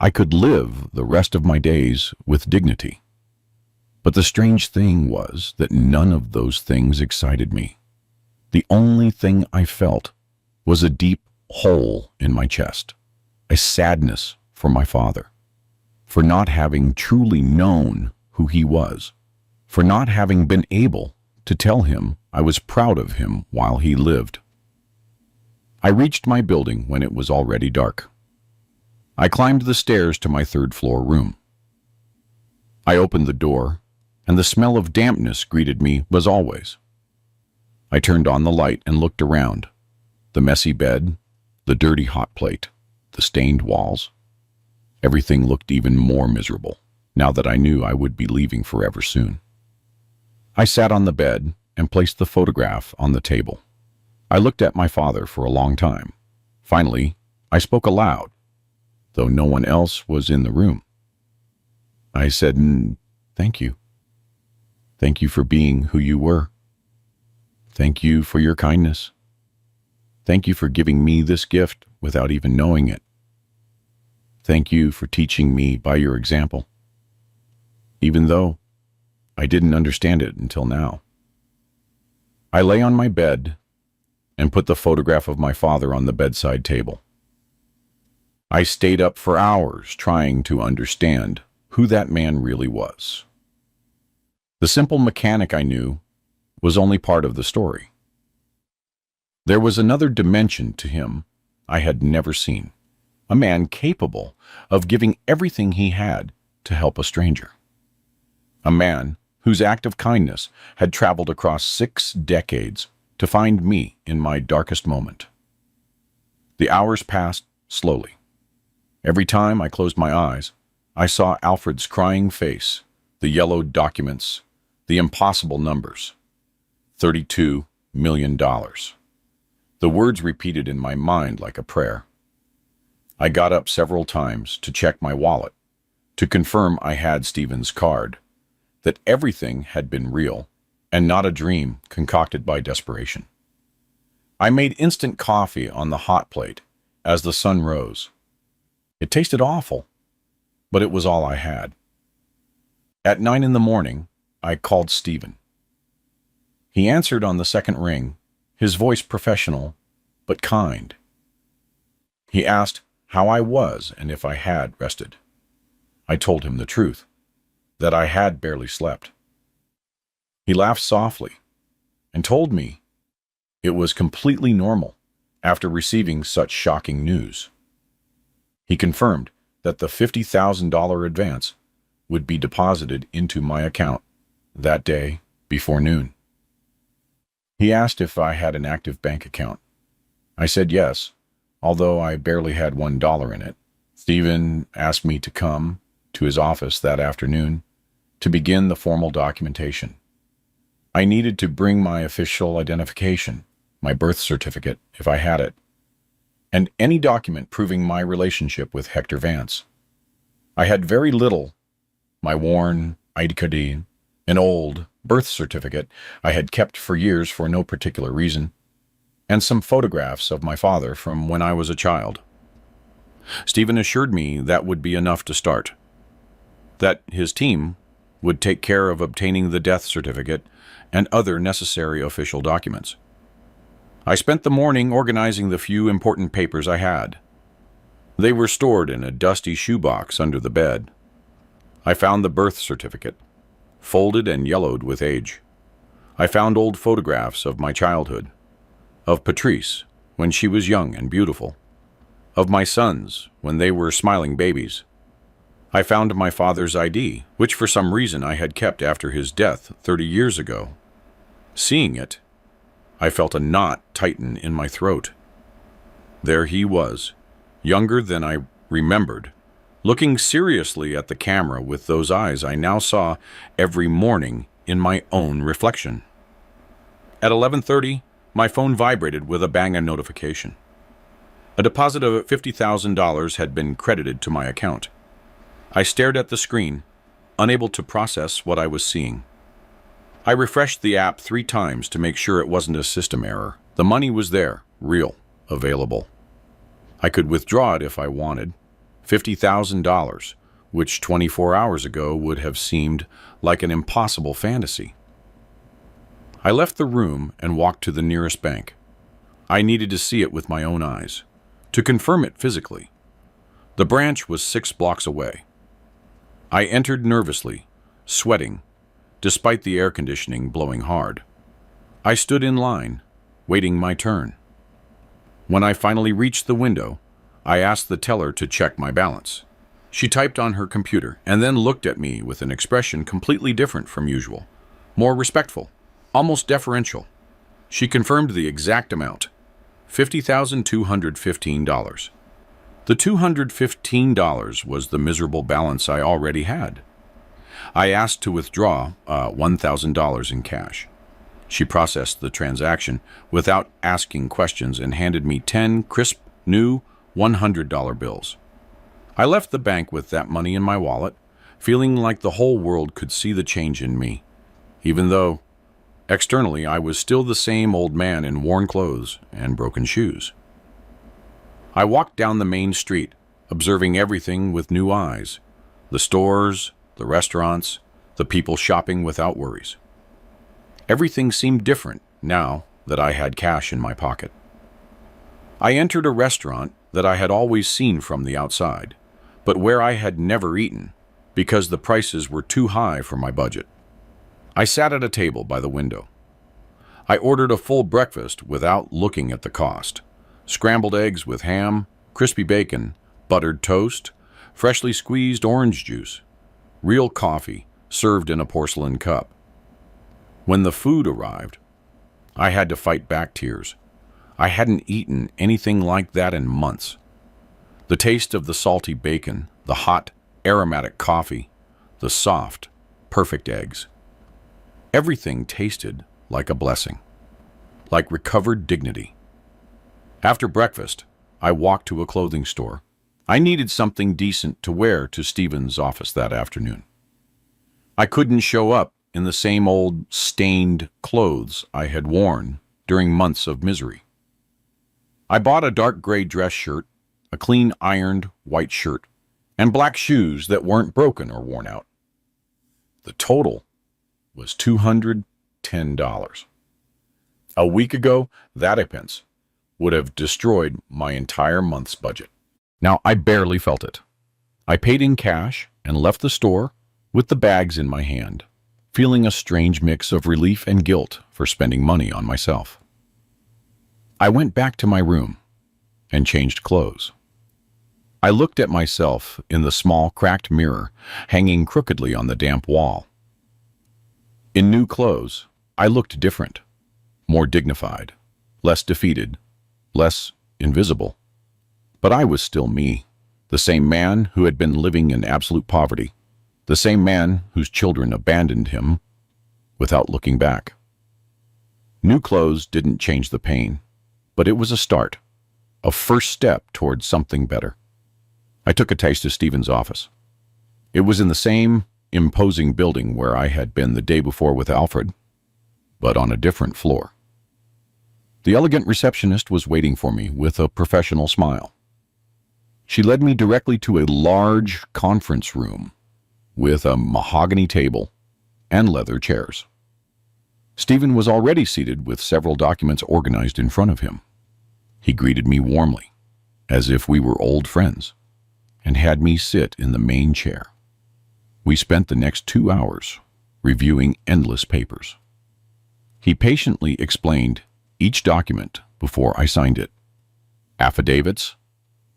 Speaker 1: I could live the rest of my days with dignity. But the strange thing was that none of those things excited me. The only thing I felt was a deep hole in my chest, a sadness for my father, for not having truly known who he was, for not having been able to tell him I was proud of him while he lived. I reached my building when it was already dark. I climbed the stairs to my third-floor room. I opened the door, and the smell of dampness greeted me as always. I turned on the light and looked around. The messy bed, the dirty hot plate, the stained walls. Everything looked even more miserable, now that I knew I would be leaving forever soon. I sat on the bed and placed the photograph on the table. I looked at my father for a long time. Finally, I spoke aloud, though no one else was in the room. I said, "Thank you. Thank you for being who you were. Thank you for your kindness. Thank you for giving me this gift without even knowing it. Thank you for teaching me by your example, even though I didn't understand it until now." I lay on my bed and put the photograph of my father on the bedside table. I stayed up for hours trying to understand who that man really was. The simple mechanic I knew was only part of the story. There was another dimension to him I had never seen, a man capable of giving everything he had to help a stranger. A man whose act of kindness had traveled across 6 decades to find me in my darkest moment. The hours passed slowly. Every time I closed my eyes, I saw Alfred's crying face, the yellow documents, the impossible numbers. $32 million. The words repeated in my mind like a prayer. I got up several times to check my wallet, to confirm I had Stephen's card, that everything had been real and not a dream concocted by desperation. I made instant coffee on the hot plate as the sun rose. It tasted awful, but it was all I had. At 9 in the morning, I called Stephen. He answered on the second ring, his voice professional, but kind. He asked how I was and if I had rested. I told him the truth, that I had barely slept. He laughed softly and told me it was completely normal after receiving such shocking news. He confirmed that the $50,000 advance would be deposited into my account that day before noon. He asked if I had an active bank account. I said yes, although I barely had $1 in it. Stephen asked me to come to his office that afternoon to begin the formal documentation. I needed to bring my official identification, my birth certificate, if I had it, and any document proving my relationship with Hector Vance. I had very little: my worn ID card, an old birth certificate I had kept for years for no particular reason, and some photographs of my father from when I was a child. Stephen assured me that would be enough to start, that his team would take care of obtaining the death certificate and other necessary official documents. I spent the morning organizing the few important papers I had. They were stored in a dusty shoebox under the bed. I found the birth certificate, folded and yellowed with age. I found old photographs of my childhood, of Patrice when she was young and beautiful, of my sons when they were smiling babies. I found my father's ID, which for some reason I had kept after his death 30 years ago. Seeing it, I felt a knot tighten in my throat. There he was, younger than I remembered, looking seriously at the camera with those eyes I now saw every morning in my own reflection. At 11:30, my phone vibrated with a bang notification. A deposit of $50,000 had been credited to my account. I stared at the screen, unable to process what I was seeing. I refreshed the app 3 times to make sure it wasn't a system error. The money was there, real, available. I could withdraw it if I wanted. $50,000, which 24 hours ago would have seemed like an impossible fantasy. I left the room and walked to the nearest bank. I needed to see it with my own eyes, to confirm it physically. The branch was 6 blocks away. I entered nervously, sweating, despite the air conditioning blowing hard. I stood in line, waiting my turn. When I finally reached the window, I asked the teller to check my balance. She typed on her computer and then looked at me with an expression completely different from usual, more respectful, almost deferential. She confirmed the exact amount, $50,215. The $215 was the miserable balance I already had. I asked to withdraw $1,000 in cash. She processed the transaction without asking questions and handed me 10 crisp, new $100 bills. I left the bank with that money in my wallet, feeling like the whole world could see the change in me, even though, externally, I was still the same old man in worn clothes and broken shoes. I walked down the main street, observing everything with new eyes, the stores, the restaurants, the people shopping without worries. Everything seemed different now that I had cash in my pocket. I entered a restaurant that I had always seen from the outside, but where I had never eaten because the prices were too high for my budget. I sat at a table by the window. I ordered a full breakfast without looking at the cost. Scrambled eggs with ham, crispy bacon, buttered toast, freshly squeezed orange juice, real coffee served in a porcelain cup. When the food arrived, I had to fight back tears. I hadn't eaten anything like that in months. The taste of the salty bacon, the hot, aromatic coffee, the soft, perfect eggs. Everything tasted like a blessing, like recovered dignity. After breakfast, I walked to a clothing store. I needed something decent to wear to Stephen's office that afternoon. I couldn't show up in the same old, stained clothes I had worn during months of misery. I bought a dark gray dress shirt, a clean ironed white shirt, and black shoes that weren't broken or worn out. The total was $210. A week ago, that expense would have destroyed my entire month's budget. Now, I barely felt it. I paid in cash and left the store with the bags in my hand, feeling a strange mix of relief and guilt for spending money on myself. I went back to my room and changed clothes. I looked at myself in the small, cracked mirror hanging crookedly on the damp wall. In new clothes, I looked different, more dignified, less defeated, less invisible. But I was still me, the same man who had been living in absolute poverty, the same man whose children abandoned him without looking back. New clothes didn't change the pain, but it was a start, a first step towards something better. I took a taste of Stephen's office. It was in the same imposing building where I had been the day before with Alfred, but on a different floor. The elegant receptionist was waiting for me with a professional smile. She led me directly to a large conference room with a mahogany table and leather chairs. Stephen was already seated with several documents organized in front of him. He greeted me warmly, as if we were old friends, and had me sit in the main chair. We spent the next 2 hours reviewing endless papers. He patiently explained each document before I signed it. Affidavits,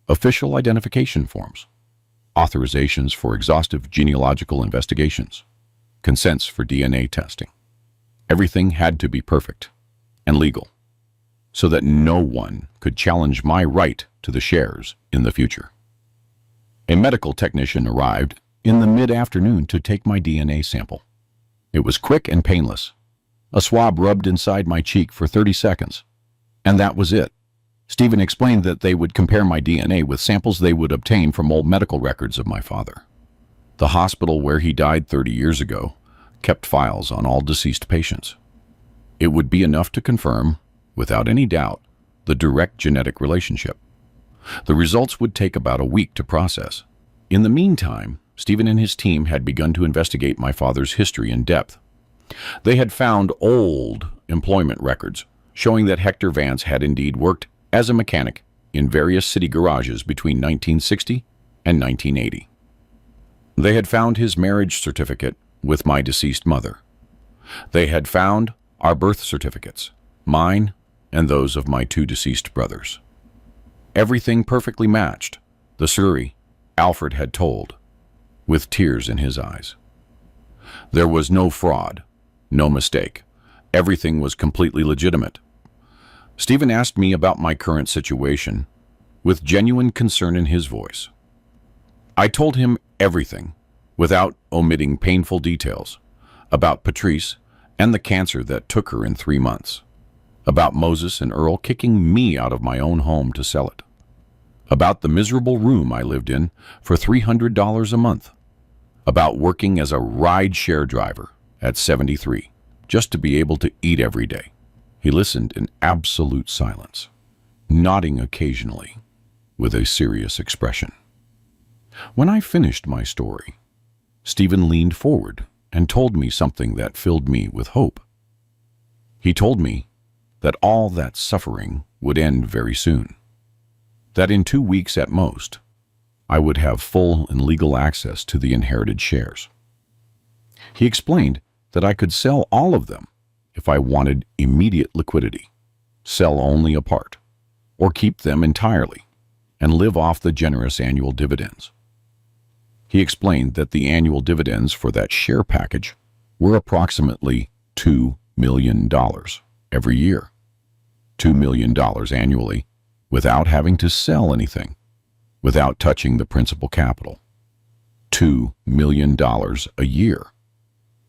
Speaker 1: official identification forms, authorizations for exhaustive genealogical investigations, consents for DNA testing. Everything had to be perfect and legal, so that no one could challenge my right to the shares in the future. A medical technician arrived in the mid-afternoon to take my DNA sample. It was quick and painless. A swab rubbed inside my cheek for 30 seconds, and that was it. Stephen explained that they would compare my DNA with samples they would obtain from old medical records of my father. The hospital where he died 30 years ago kept files on all deceased patients. It would be enough to confirm, without any doubt, the direct genetic relationship. The results would take about a week to process. In the meantime, Stephen and his team had begun to investigate my father's history in depth. They had found old employment records showing that Hector Vance had indeed worked as a mechanic in various city garages between 1960 and 1980. They had found his marriage certificate with my deceased mother. They had found our birth certificates, mine and those of my 2 deceased brothers. Everything perfectly matched, the story Alfred had told, with tears in his eyes. There was no fraud, no mistake. Everything was completely legitimate. Stephen asked me about my current situation, with genuine concern in his voice. I told him everything, without omitting painful details, about Patrice and the cancer that took her in 3 months, about Moses and Earl kicking me out of my own home to sell it, about the miserable room I lived in for $300 a month, about working as a ride-share driver at 73, just to be able to eat every day. He listened in absolute silence, nodding occasionally with a serious expression. When I finished my story, Stephen leaned forward and told me something that filled me with hope. He told me that all that suffering would end very soon, that in 2 weeks at most, I would have full and legal access to the inherited shares. He explained that I could sell all of them if I wanted immediate liquidity, sell only a part, or keep them entirely and live off the generous annual dividends. He explained that the annual dividends for that share package were approximately $2 million every year. $2 million annually without having to sell anything, without touching the principal capital. $2 million a year.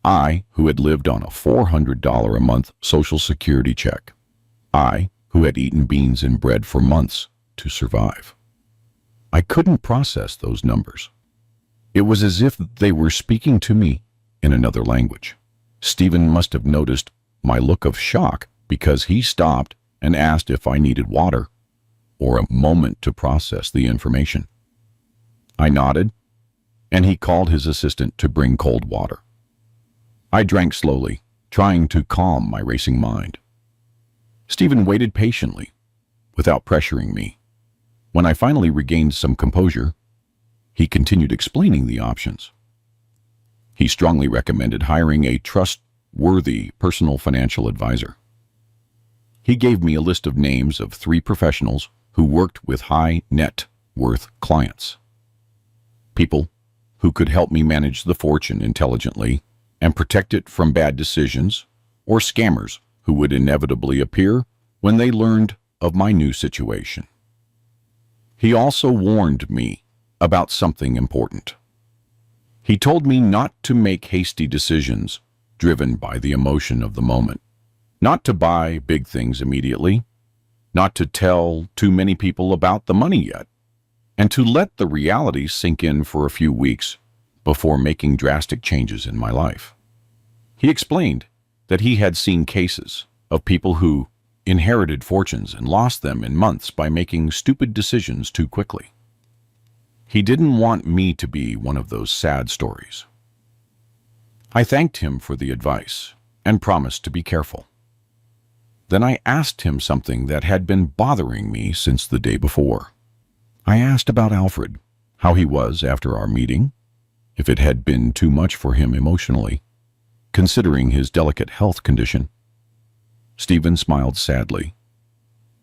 Speaker 1: I, who had lived on a $400 a month Social Security check. I, who had eaten beans and bread for months to survive. I couldn't process those numbers. It was as if they were speaking to me in another language. Stephen must have noticed my look of shock because he stopped and asked if I needed water or a moment to process the information. I nodded, and he called his assistant to bring cold water. I drank slowly, trying to calm my racing mind. Stephen waited patiently, without pressuring me. When I finally regained some composure, he continued explaining the options. He strongly recommended hiring a trustworthy personal financial advisor. He gave me a list of names of 3 professionals who worked with high net worth clients. People who could help me manage the fortune intelligently and protect it from bad decisions or scammers who would inevitably appear when they learned of my new situation. He also warned me about something important. He told me not to make hasty decisions driven by the emotion of the moment, not to buy big things immediately, not to tell too many people about the money yet, and to let the reality sink in for a few weeks before making drastic changes in my life. He explained that he had seen cases of people who inherited fortunes and lost them in months by making stupid decisions too quickly. He didn't want me to be one of those sad stories. I thanked him for the advice and promised to be careful. Then I asked him something that had been bothering me since the day before. I asked about Alfred, how he was after our meeting, if it had been too much for him emotionally, considering his delicate health condition. Stephen smiled sadly,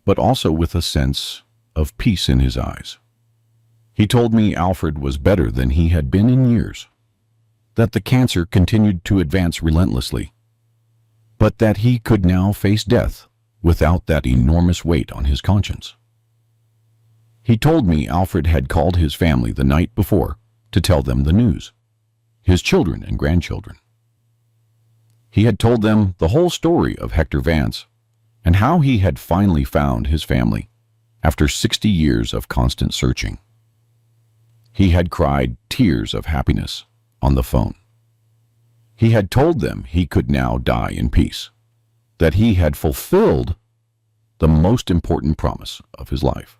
Speaker 1: but also with a sense of peace in his eyes. He told me Alfred was better than he had been in years, that the cancer continued to advance relentlessly, but that he could now face death without that enormous weight on his conscience. He told me Alfred had called his family the night before to tell them the news, his children and grandchildren. He had told them the whole story of Hector Vance and how he had finally found his family after 60 years of constant searching. He had cried tears of happiness on the phone. He had told them he could now die in peace, that he had fulfilled the most important promise of his life.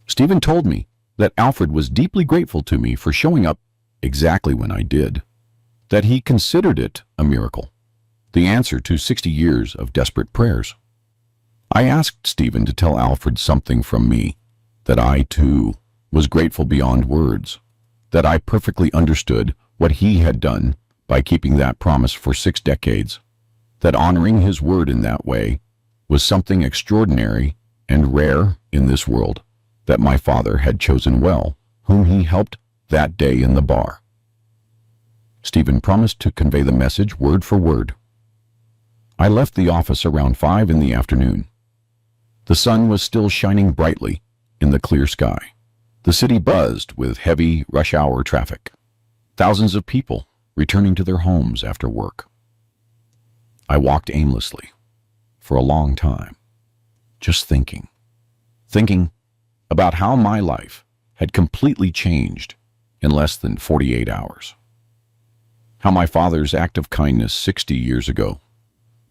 Speaker 1: Stephen told me that Alfred was deeply grateful to me for showing up exactly when I did, that he considered it a miracle, the answer to 60 years of desperate prayers. I asked Stephen to tell Alfred something from me, that I, too, was grateful beyond words, that I perfectly understood what he had done by keeping that promise for 6 decades, that honoring his word in that way was something extraordinary and rare in this world, that my father had chosen well, whom he helped that day in the bar. Stephen promised to convey the message word for word. I left the office around 5 in the afternoon. The sun was still shining brightly in the clear sky. The city buzzed with heavy rush-hour traffic. Thousands of people returning to their homes after work. I walked aimlessly for a long time, just thinking about how my life had completely changed in less than 48 hours. How my father's act of kindness 60 years ago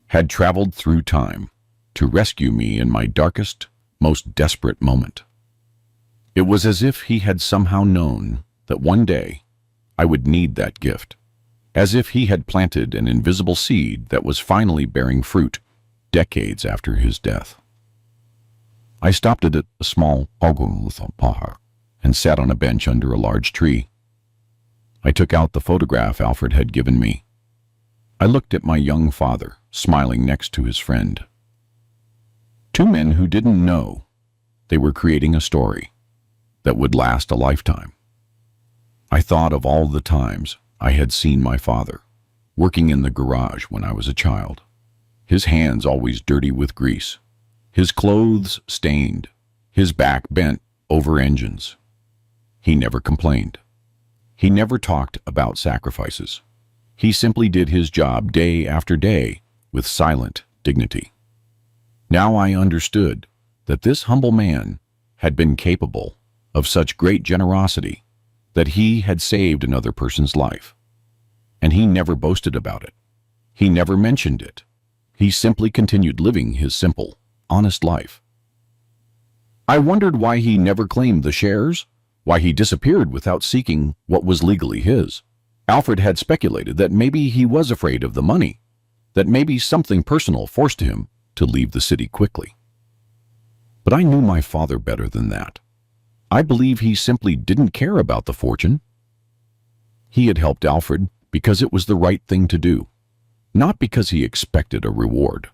Speaker 1: had traveled through time to rescue me in my darkest, most desperate moment. It was as if he had somehow known that one day I would need that gift, as if he had planted an invisible seed that was finally bearing fruit decades after his death. I stopped at a small bar and sat on a bench under a large tree. I took out the photograph Alfred had given me. I looked at my young father, smiling next to his friend. 2 men who didn't know they were creating a story that would last a lifetime. I thought of all the times I had seen my father working in the garage when I was a child, his hands always dirty with grease, his clothes stained, his back bent over engines. He never complained. He never talked about sacrifices. He simply did his job day after day with silent dignity. Now I understood that this humble man had been capable of such great generosity that he had saved another person's life. And he never boasted about it. He never mentioned it. He simply continued living his simple, honest life. I wondered why he never claimed the shares, why he disappeared without seeking what was legally his. Alfred had speculated that maybe he was afraid of the money, that maybe something personal forced him to leave the city quickly. But I knew my father better than that. I believe he simply didn't care about the fortune. He had helped Alfred because it was the right thing to do, not because he expected a reward.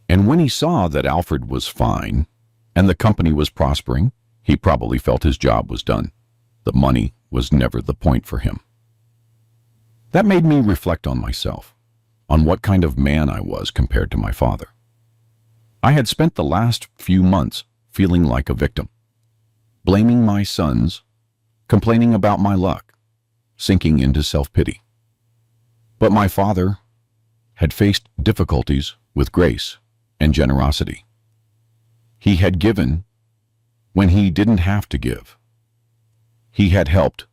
Speaker 1: And when he saw that Alfred was fine and the company was prospering, he probably felt his job was done. The money was never the point for him. That made me reflect on myself, on what kind of man I was compared to my father. I had spent the last few months feeling like a victim, blaming my sons, complaining about my luck, sinking into self-pity. But my father had faced difficulties with grace and generosity. He had given when he didn't have to give. He had helped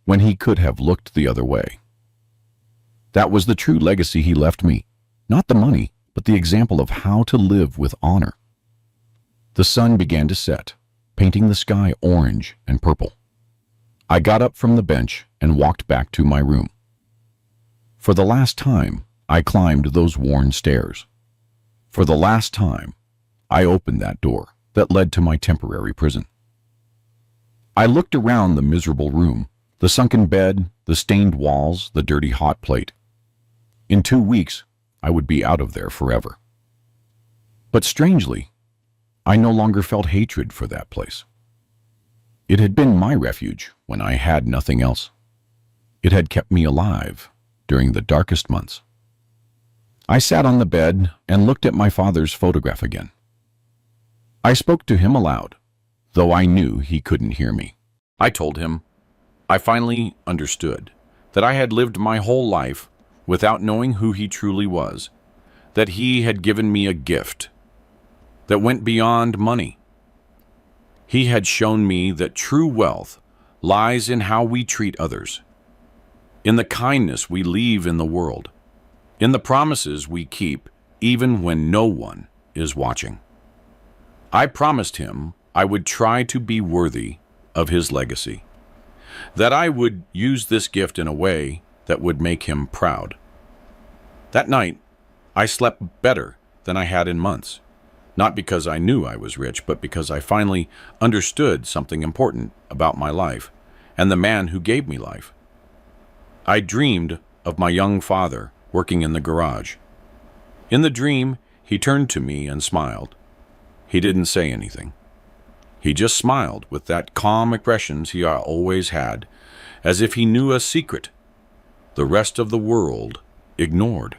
Speaker 1: when he could have looked the other way. That was the true legacy he left me, not the money, but the example of how to live with honor. The sun began to set, painting the sky orange and purple. I got up from the bench and walked back to my room. For the last time, I climbed those worn stairs. For the last time, I opened that door that led to my temporary prison. I looked around the miserable room, the sunken bed, the stained walls, the dirty hot plate. In 2 weeks, I would be out of there forever. But strangely, I no longer felt hatred for that place. It had been my refuge when I had nothing else. It had kept me alive during the darkest months. I sat on the bed and looked at my father's photograph again. I spoke to him aloud, though I knew he couldn't hear me. I told him I finally understood that I had lived my whole life without knowing who he truly was, that he had given me a gift that went beyond money. He had shown me that true wealth lies in how we treat others, in the kindness we leave in the world, in the promises we keep even when no one is watching. I promised him I would try to be worthy of his legacy, that I would use this gift in a way that would make him proud. That night, I slept better than I had in months, not because I knew I was rich, but because I finally understood something important about my life and the man who gave me life. I dreamed of my young father working in the garage. In the dream, he turned to me and smiled. He didn't say anything. He just smiled with that calm expression he always had, as if he knew a secret the rest of the world ignored.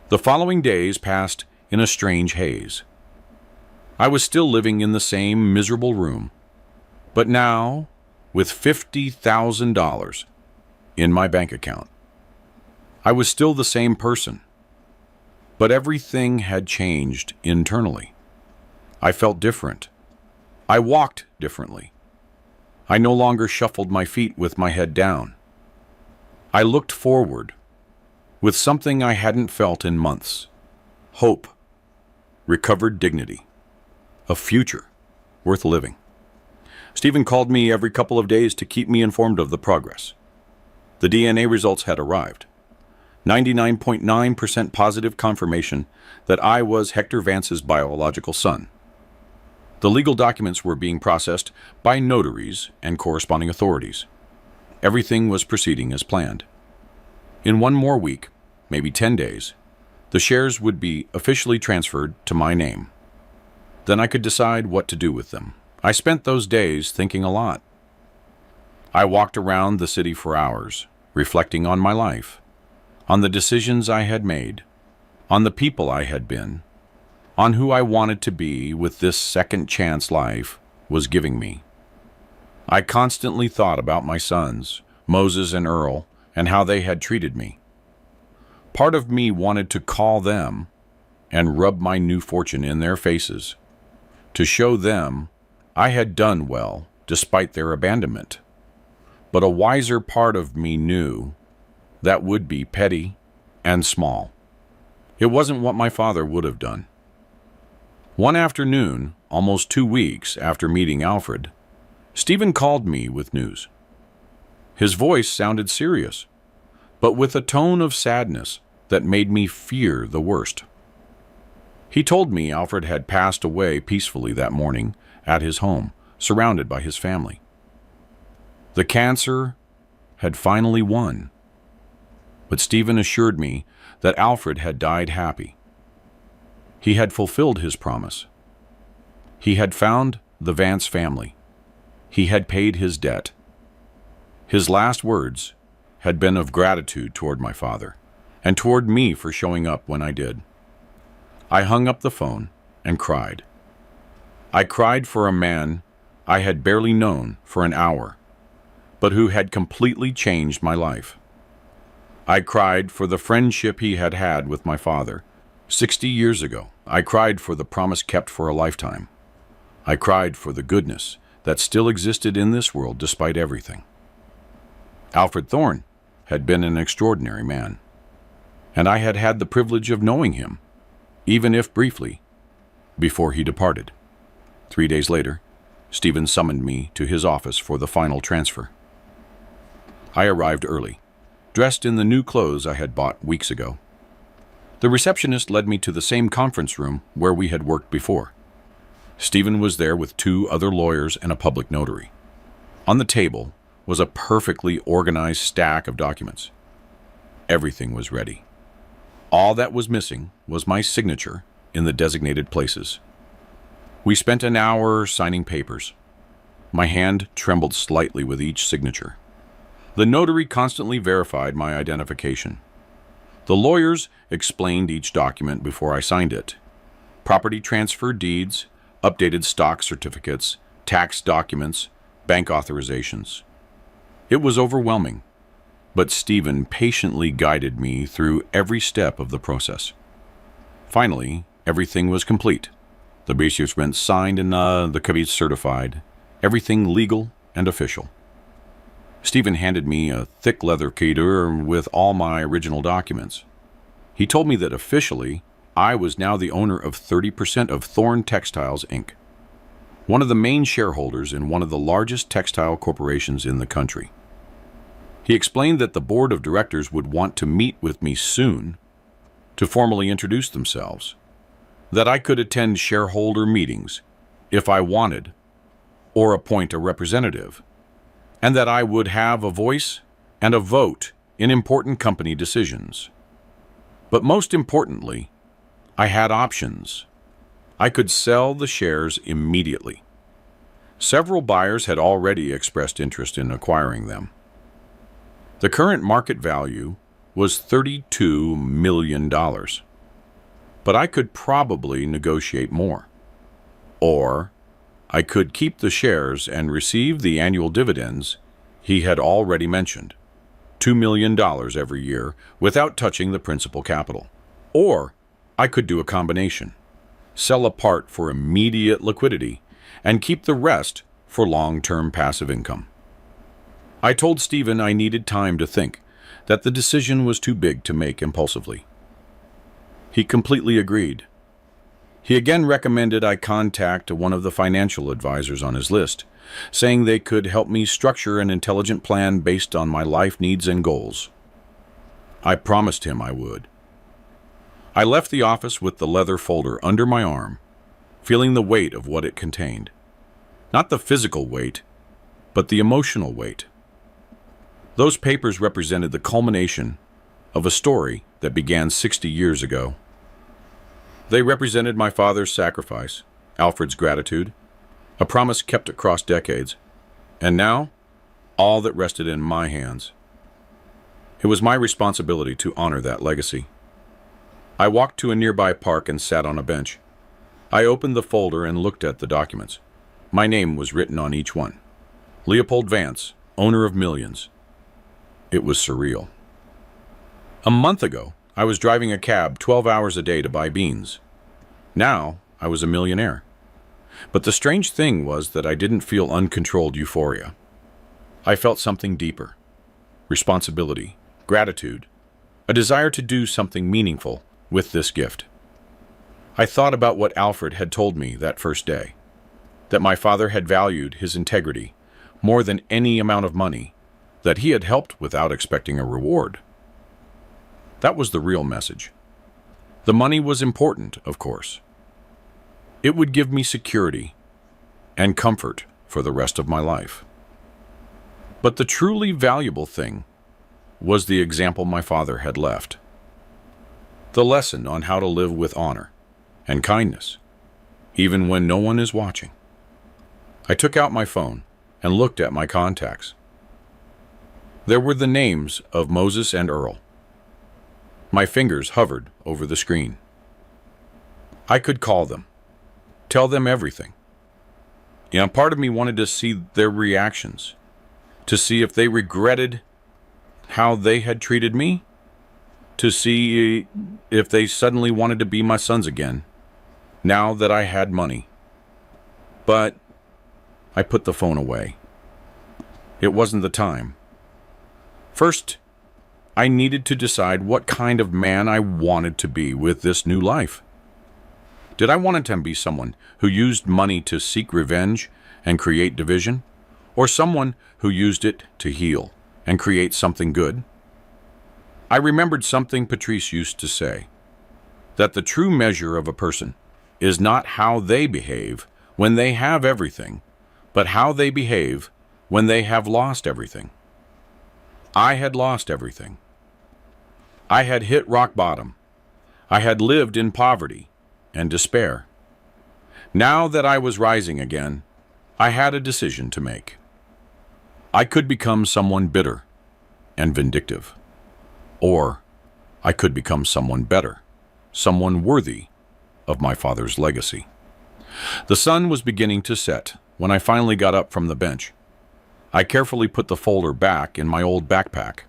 Speaker 1: The following days passed in a strange haze. I was still living in the same miserable room, but now with $50,000 in my bank account. I was still the same person, but everything had changed internally. I felt different. I walked differently. I no longer shuffled my feet with my head down. I looked forward with something I hadn't felt in months: hope, recovered dignity, a future worth living. Stephen called me every couple of days to keep me informed of the progress. The DNA results had arrived. 99.9% positive confirmation that I was Hector Vance's biological son. The legal documents were being processed by notaries and corresponding authorities. Everything was proceeding as planned. In 1 more week, maybe 10 days, the shares would be officially transferred to my name. Then I could decide what to do with them. I spent those days thinking a lot. I walked around the city for hours, reflecting on my life, on the decisions I had made, on the people I had been, on who I wanted to be with this second chance life was giving me. I constantly thought about my sons, Moses and Earl, and how they had treated me. Part of me wanted to call them and rub my new fortune in their faces, to show them I had done well despite their abandonment. But a wiser part of me knew that would be petty and small. It wasn't what my father would have done. One afternoon, almost 2 weeks after meeting Alfred, Stephen called me with news. His voice sounded serious, but with a tone of sadness that made me fear the worst. He told me Alfred had passed away peacefully that morning at his home, surrounded by his family. The cancer had finally won, but Stephen assured me that Alfred had died happy. He had fulfilled his promise. He had found the Vance family. He had paid his debt. His last words had been of gratitude toward my father, and toward me for showing up when I did. I hung up the phone and cried. I cried for a man I had barely known for an hour, but who had completely changed my life. I cried for the friendship he had had with my father 60 years ago. I cried for the promise kept for a lifetime. I cried for the goodness that still existed in this world despite everything. Alfred Thorne had been an extraordinary man, and I had had the privilege of knowing him, even if briefly, before he departed. 3 days later, Stephen summoned me to his office for the final transfer. I arrived early, dressed in the new clothes I had bought weeks ago. The receptionist led me to the same conference room where we had worked before. Stephen was there with 2 other lawyers and a public notary. On the table was a perfectly organized stack of documents. Everything was ready. All that was missing was my signature in the designated places. We spent an hour signing papers. My hand trembled slightly with each signature. The notary constantly verified my identification. The lawyers explained each document before I signed it. Property transfer deeds, updated stock certificates, tax documents, bank authorizations. It was overwhelming, but Stephen patiently guided me through every step of the process. Finally, everything was complete. The betrayal signed and the caveat certified. Everything legal and official. Stephen handed me a thick leather keyder with all my original documents. He told me that officially, I was now the owner of 30% of Thorn Textiles, Inc., one of the main shareholders in one of the largest textile corporations in the country. He explained that the board of directors would want to meet with me soon to formally introduce themselves, that I could attend shareholder meetings if I wanted or appoint a representative, and that I would have a voice and a vote in important company decisions. But most importantly, I had options. I could sell the shares immediately. Several buyers had already expressed interest in acquiring them. The current market value was $32 million, but I could probably negotiate more. Or I could keep the shares and receive the annual dividends he had already mentioned, $2 million every year without touching the principal capital. Or I could do a combination, sell a part for immediate liquidity and keep the rest for long-term passive income. I told Stephen I needed time to think, that the decision was too big to make impulsively. He completely agreed. He again recommended I contact one of the financial advisors on his list, saying they could help me structure an intelligent plan based on my life needs and goals. I promised him I would. I left the office with the leather folder under my arm, feeling the weight of what it contained. Not the physical weight, but the emotional weight. Those papers represented the culmination of a story that began 60 years ago. They represented my father's sacrifice, Alfred's gratitude, a promise kept across decades, and now, all that rested in my hands. It was my responsibility to honor that legacy. I walked to a nearby park and sat on a bench. I opened the folder and looked at the documents. My name was written on each one. Leopold Vance, owner of millions. It was surreal. A month ago, I was driving a cab 12 hours a day to buy beans. Now, I was a millionaire. But the strange thing was that I didn't feel uncontrolled euphoria. I felt something deeper. Responsibility, gratitude, a desire to do something meaningful with this gift. I thought about what Alfred had told me that first day, that my father had valued his integrity more than any amount of money, that he had helped without expecting a reward. That was the real message. The money was important, of course. It would give me security and comfort for the rest of my life. But the truly valuable thing was the example my father had left. The lesson on how to live with honor and kindness, even when no one is watching. I took out my phone and looked at my contacts. There were the names of Moses and Earl. My fingers hovered over the screen. I could call them, tell them everything. Part of me wanted to see their reactions, to see if they regretted how they had treated me, to see if they suddenly wanted to be my sons again, now that I had money. But I put the phone away. It wasn't the time. First, I needed to decide what kind of man I wanted to be with this new life. Did I want to be someone who used money to seek revenge and create division, or someone who used it to heal and create something good? I remembered something Patrice used to say, that the true measure of a person is not how they behave when they have everything, but how they behave when they have lost everything. I had lost everything. I had hit rock bottom. I had lived in poverty and despair. Now that I was rising again, I had a decision to make. I could become someone bitter and vindictive, or I could become someone better, someone worthy of my father's legacy. The sun was beginning to set when I finally got up from the bench. I carefully put the folder back in my old backpack.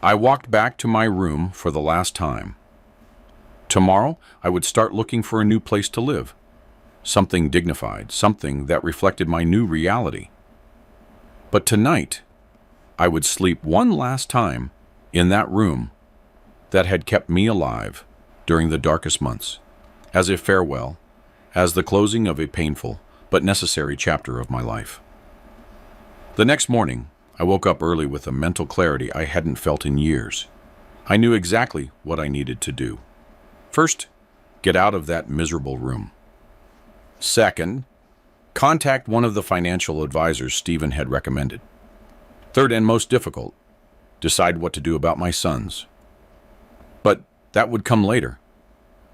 Speaker 1: I walked back to my room for the last time. Tomorrow, I would start looking for a new place to live, something dignified, something that reflected my new reality. But tonight, I would sleep one last time in that room that had kept me alive during the darkest months, as a farewell, as the closing of a painful but necessary chapter of my life. The next morning, I woke up early with a mental clarity I hadn't felt in years. I knew exactly what I needed to do. First, get out of that miserable room. Second, contact one of the financial advisors Stephen had recommended. Third, and most difficult, decide what to do about my sons. But that would come later.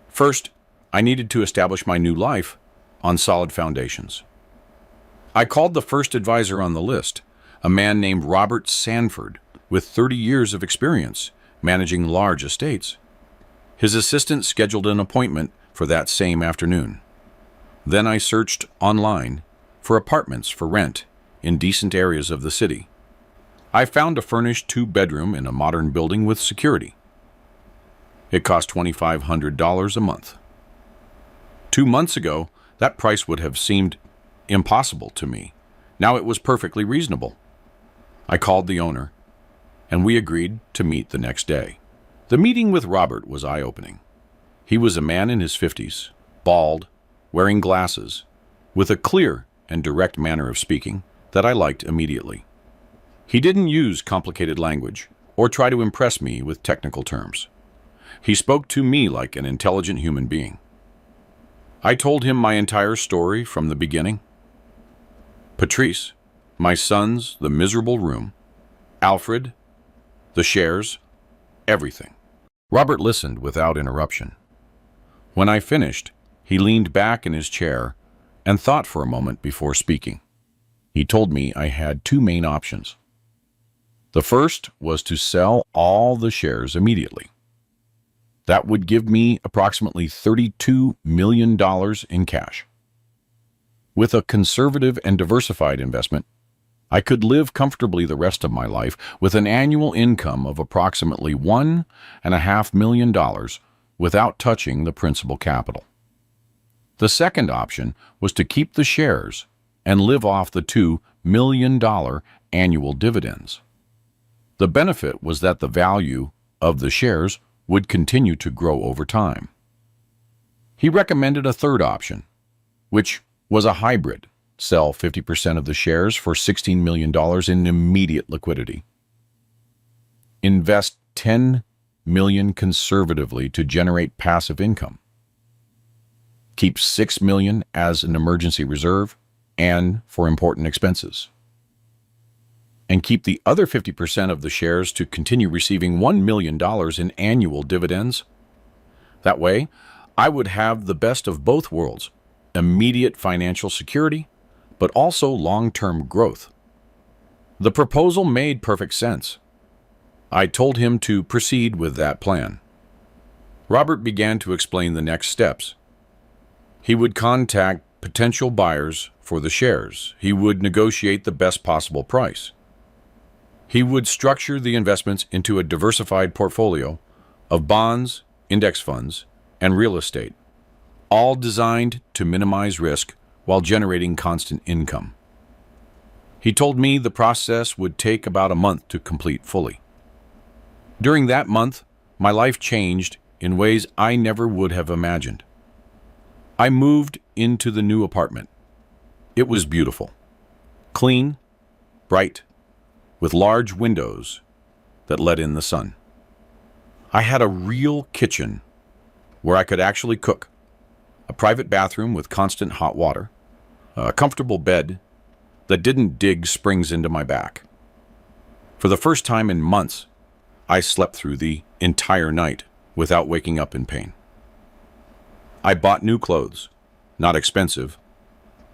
Speaker 1: First, I needed to establish my new life on solid foundations. I called the first advisor on the list, a man named Robert Sanford, with 30 years of experience managing large estates. His assistant scheduled an appointment for that same afternoon. Then I searched online for apartments for rent in decent areas of the city. I found a furnished 2-bedroom in a modern building with security. It cost $2,500 a month. 2 months ago, that price would have seemed impossible to me. Now it was perfectly reasonable. I called the owner, and we agreed to meet the next day. The meeting with Robert was eye-opening. He was a man in his 50s, bald, wearing glasses, with a clear and direct manner of speaking that I liked immediately. He didn't use complicated language or try to impress me with technical terms. He spoke to me like an intelligent human being. I told him my entire story from the beginning. Patrice, my sons, the miserable room, Alfred, the shares, everything. Robert listened without interruption. When I finished, he leaned back in his chair and thought for a moment before speaking. He told me I had 2 main options. The first was to sell all the shares immediately. That would give me approximately $32 million in cash. With a conservative and diversified investment, I could live comfortably the rest of my life with an annual income of approximately $1.5 million without touching the principal capital. The second option was to keep the shares and live off the $2 million annual dividends. The benefit was that the value of the shares would continue to grow over time. He recommended a third option, which was a hybrid: sell 50% of the shares for $16 million in immediate liquidity. Invest $10 million conservatively to generate passive income. Keep $6 million as an emergency reserve and for important expenses. And keep the other 50% of the shares to continue receiving $1 million in annual dividends. That way, I would have the best of both worlds: immediate financial security, but also long-term growth. The proposal made perfect sense. I told him to proceed with that plan. Robert began to explain the next steps. He would contact potential buyers for the shares. He would negotiate the best possible price. He would structure the investments into a diversified portfolio of bonds, index funds, and real estate, all designed to minimize risk while generating constant income. He told me the process would take about a month to complete fully. During that month, my life changed in ways I never would have imagined. I moved into the new apartment. It was beautiful, clean, bright, with large windows that let in the sun. I had a real kitchen where I could actually cook, a private bathroom with constant hot water, a comfortable bed that didn't dig springs into my back. For the first time in months, I slept through the entire night without waking up in pain. I bought new clothes, not expensive,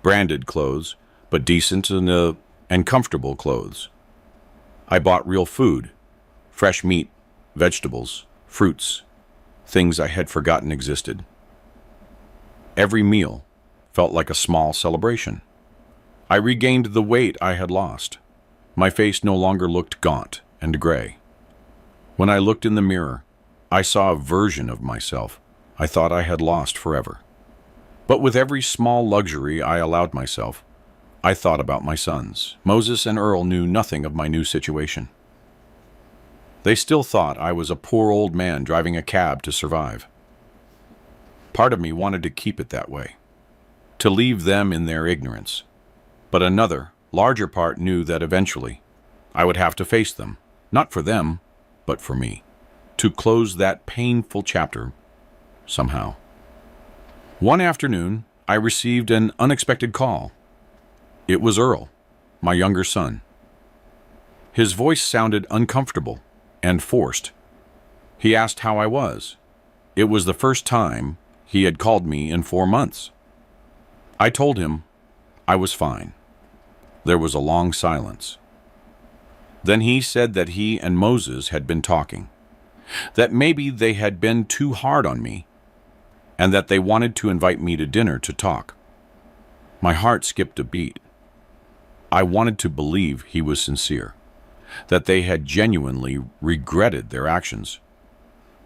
Speaker 1: branded clothes, but decent and comfortable clothes. I bought real food, fresh meat, vegetables, fruits, things I had forgotten existed. Every meal felt like a small celebration. I regained the weight I had lost. My face no longer looked gaunt and gray. When I looked in the mirror, I saw a version of myself I thought I had lost forever. But with every small luxury I allowed myself, I thought about my sons. Moses and Earl knew nothing of my new situation. They still thought I was a poor old man driving a cab to survive. Part of me wanted to keep it that way, to leave them in their ignorance. But another, larger part knew that eventually I would have to face them, not for them, but for me, to close that painful chapter somehow. One afternoon, I received an unexpected call. It was Earl, my younger son. His voice sounded uncomfortable and forced. He asked how I was. It was the first time he had called me in 4 months. I told him I was fine. There was a long silence. Then he said that he and Moses had been talking, that maybe they had been too hard on me, and that they wanted to invite me to dinner to talk. My heart skipped a beat. I wanted to believe he was sincere, that they had genuinely regretted their actions.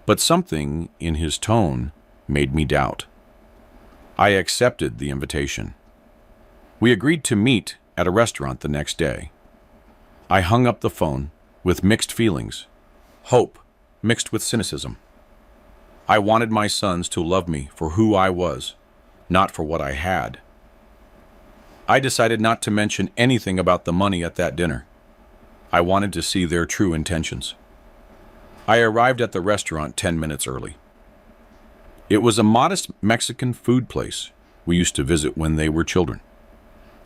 Speaker 1: But something in his tone made me doubt. I accepted the invitation. We agreed to meet at a restaurant the next day. I hung up the phone with mixed feelings, hope mixed with cynicism. I wanted my sons to love me for who I was, not for what I had. I decided not to mention anything about the money at that dinner. I wanted to see their true intentions. I arrived at the restaurant 10 minutes early. It was a modest Mexican food place we used to visit when they were children.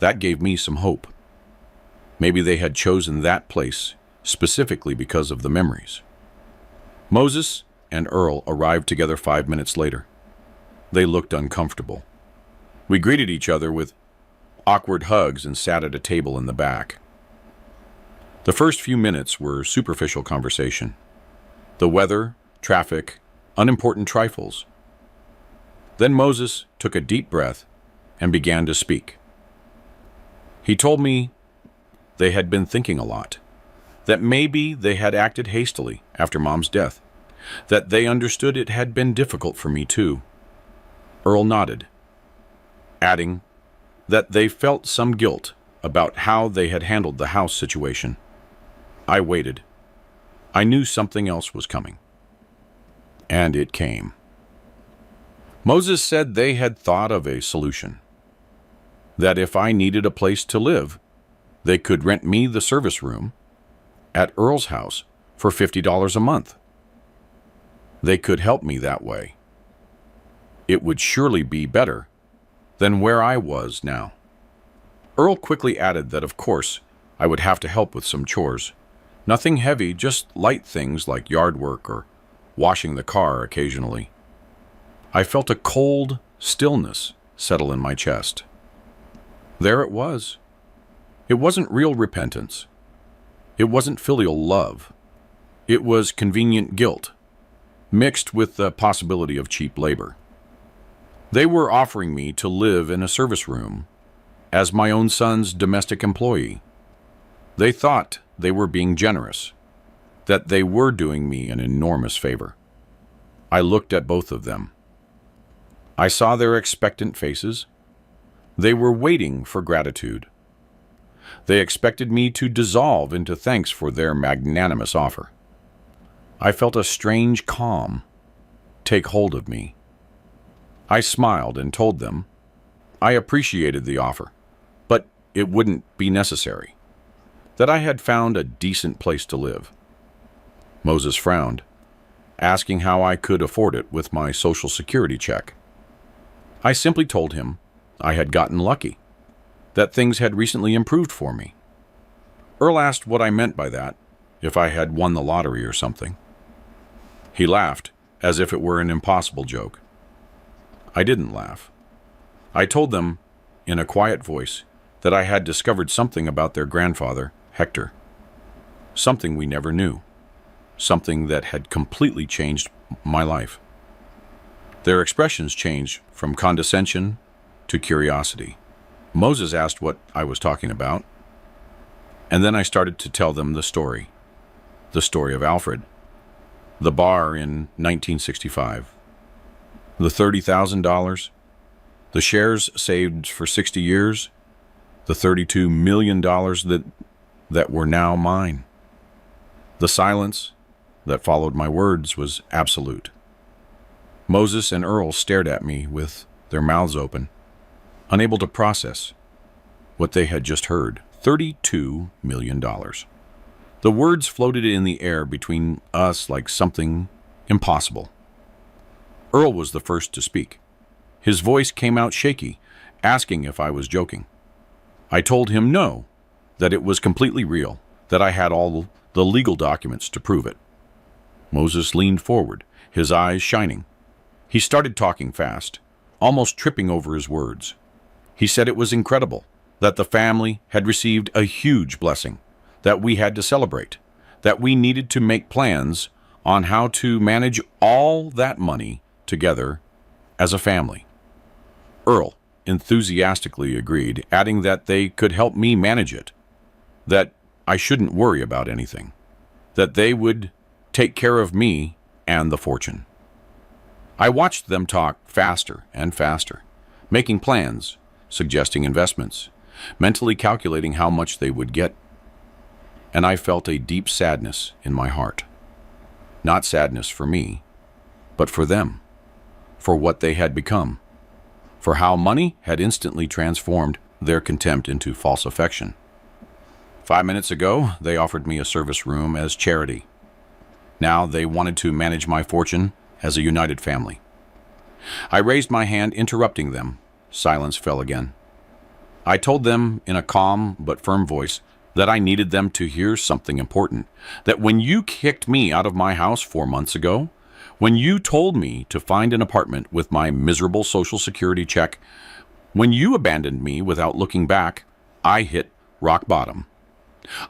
Speaker 1: That gave me some hope. Maybe they had chosen that place specifically because of the memories. Moses and Earl arrived together 5 minutes later. They looked uncomfortable. We greeted each other with awkward hugs and sat at a table in the back. The first few minutes were superficial conversation. The weather, traffic, unimportant trifles. Then Moses took a deep breath and began to speak. He told me they had been thinking a lot, that maybe they had acted hastily after Mom's death, that they understood it had been difficult for me too. Earl nodded, adding that they felt some guilt about how they had handled the house situation. I waited. I knew something else was coming. And it came. Moses said they had thought of a solution. That if I needed a place to live, they could rent me the service room at Earl's house for $50 a month. They could help me that way. It would surely be better than where I was now. Earl quickly added that, of course, I would have to help with some chores. Nothing heavy, just light things like yard work or washing the car occasionally. I felt a cold stillness settle in my chest. There it was. It wasn't real repentance. It wasn't filial love. It was convenient guilt, mixed with the possibility of cheap labor. They were offering me to live in a service room as my own son's domestic employee. They thought they were being generous, that they were doing me an enormous favor. I looked at both of them. I saw their expectant faces. They were waiting for gratitude. They expected me to dissolve into thanks for their magnanimous offer. I felt a strange calm take hold of me. I smiled and told them I appreciated the offer, but it wouldn't be necessary, that I had found a decent place to live. Moses frowned, asking how I could afford it with my Social Security check. I simply told him I had gotten lucky, that things had recently improved for me. Earl asked what I meant by that, if I had won the lottery or something. He laughed, as if it were an impossible joke. I didn't laugh. I told them, in a quiet voice, that I had discovered something about their grandfather, Hector. Something we never knew. Something that had completely changed my life. Their expressions changed from condescension to curiosity. Moses asked what I was talking about, and then I started to tell them the story of Alfred, the bar in 1965, the $30,000, the shares saved for 60 years, the $32 million that were now mine. The silence that followed my words was absolute. Moses and Earl stared at me with their mouths open, unable to process what they had just heard. $32 million. The words floated in the air between us like something impossible. Earl was the first to speak. His voice came out shaky, asking if I was joking. I told him no, that it was completely real, that I had all the legal documents to prove it. Moses leaned forward, his eyes shining. He started talking fast, almost tripping over his words. He said it was incredible, that the family had received a huge blessing, that we had to celebrate, that we needed to make plans on how to manage all that money together as a family. Earl enthusiastically agreed, adding that they could help me manage it, that I shouldn't worry about anything, that they would take care of me and the fortune. I watched them talk faster and faster, making plans, suggesting investments, mentally calculating how much they would get, and I felt a deep sadness in my heart. Not sadness for me, but for them, for what they had become, for how money had instantly transformed their contempt into false affection. 5 minutes ago, they offered me a service room as charity. Now they wanted to manage my fortune as a united family. I raised my hand, interrupting them. Silence fell again. I told them in a calm but firm voice that I needed them to hear something important, that when you kicked me out of my house 4 months ago, when you told me to find an apartment with my miserable Social Security check, when you abandoned me without looking back, I hit rock bottom.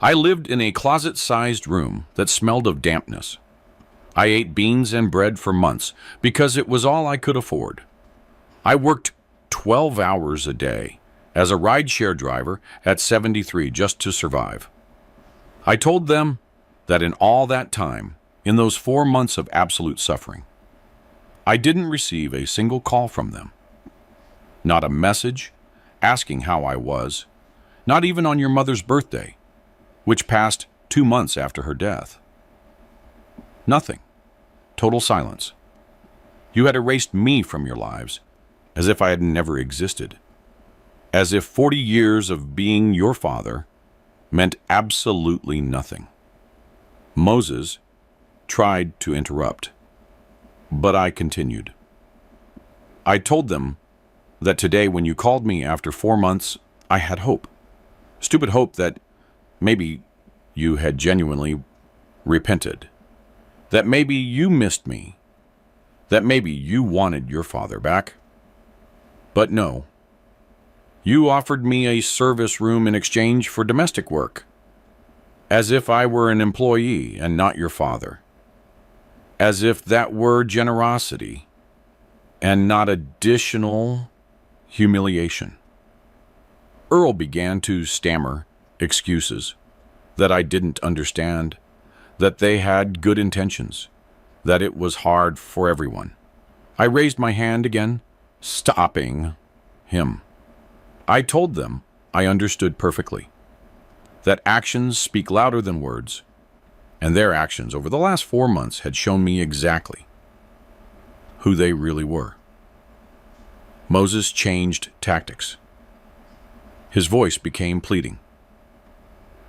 Speaker 1: I lived in a closet-sized room that smelled of dampness. I ate beans and bread for months because it was all I could afford. I worked 12 hours a day as a rideshare driver at 73 just to survive. I told them that in all that time, in those 4 months of absolute suffering, I didn't receive a single call from them. Not a message asking how I was, not even on your mother's birthday, which passed 2 months after her death. Nothing. Total silence. You had erased me from your lives, as if I had never existed. As if 40 years of being your father meant absolutely nothing. Moses tried to interrupt, but I continued. I told them that today when you called me after 4 months, I had hope. Stupid hope that maybe you had genuinely repented, that maybe you missed me, that maybe you wanted your father back. But no, you offered me a service room in exchange for domestic work, as if I were an employee and not your father, as if that were generosity and not additional humiliation. Earl began to stammer excuses that I didn't understand, that they had good intentions, that it was hard for everyone. I raised my hand again, stopping him. I told them I understood perfectly, that actions speak louder than words, and their actions over the last 4 months had shown me exactly who they really were. Moses changed tactics. His voice became pleading.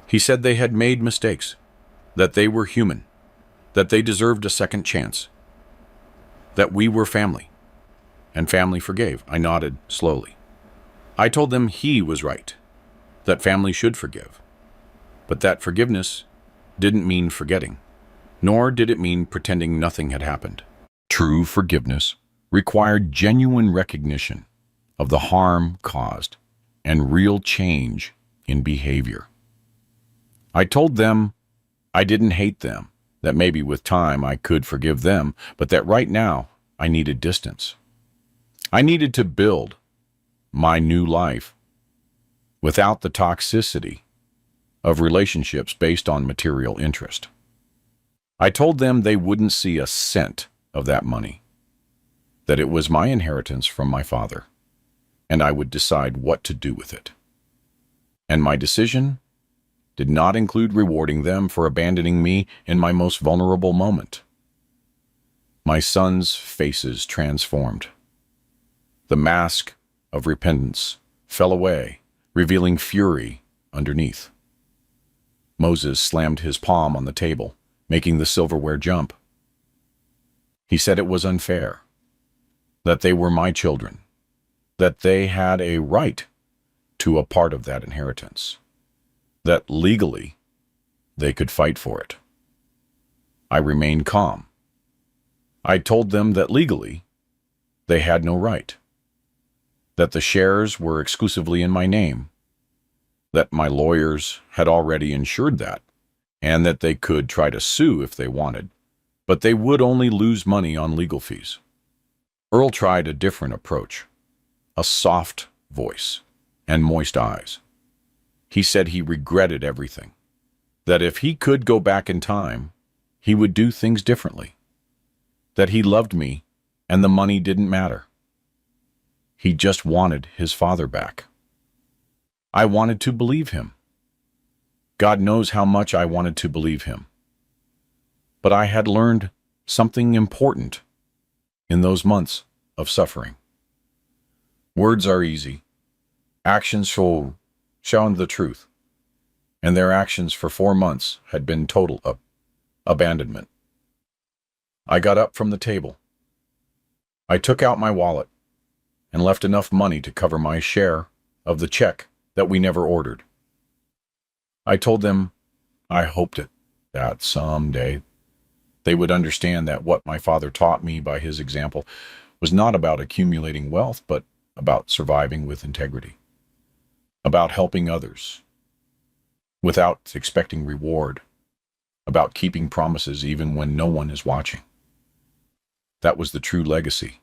Speaker 1: He said they had made mistakes, that they were human, that they deserved a second chance, that we were family, and family forgave. I nodded slowly. I told them he was right, that family should forgive, but that forgiveness didn't mean forgetting, nor did it mean pretending nothing had happened. True forgiveness required genuine recognition of the harm caused and real change in behavior. I told them I didn't hate them, that maybe with time I could forgive them, but that right now I needed distance. I needed to build my new life without the toxicity of relationships based on material interest. I told them they wouldn't see a cent of that money, that it was my inheritance from my father, and I would decide what to do with it. And my decision did not include rewarding them for abandoning me in my most vulnerable moment. My sons' faces transformed. The mask of repentance fell away, revealing fury underneath. Moses slammed his palm on the table, making the silverware jump. He said it was unfair, that they were my children, that they had a right to a part of that inheritance, that legally they could fight for it. I remained calm. I told them that legally they had no right, that the shares were exclusively in my name, that my lawyers had already ensured that, and that they could try to sue if they wanted, but they would only lose money on legal fees. Earl tried a different approach, a soft voice and moist eyes. He said he regretted everything, that if he could go back in time, he would do things differently, that he loved me and the money didn't matter. He just wanted his father back. I wanted to believe him. God knows how much I wanted to believe him. But I had learned something important in those months of suffering. Words are easy. Actions show the truth. And their actions for 4 months had been total abandonment. I got up from the table. I took out my wallet and left enough money to cover my share of the check that we never ordered. I told them I hoped that someday they would understand that what my father taught me by his example was not about accumulating wealth, but about surviving with integrity, about helping others without expecting reward, about keeping promises even when no one is watching. That was the true legacy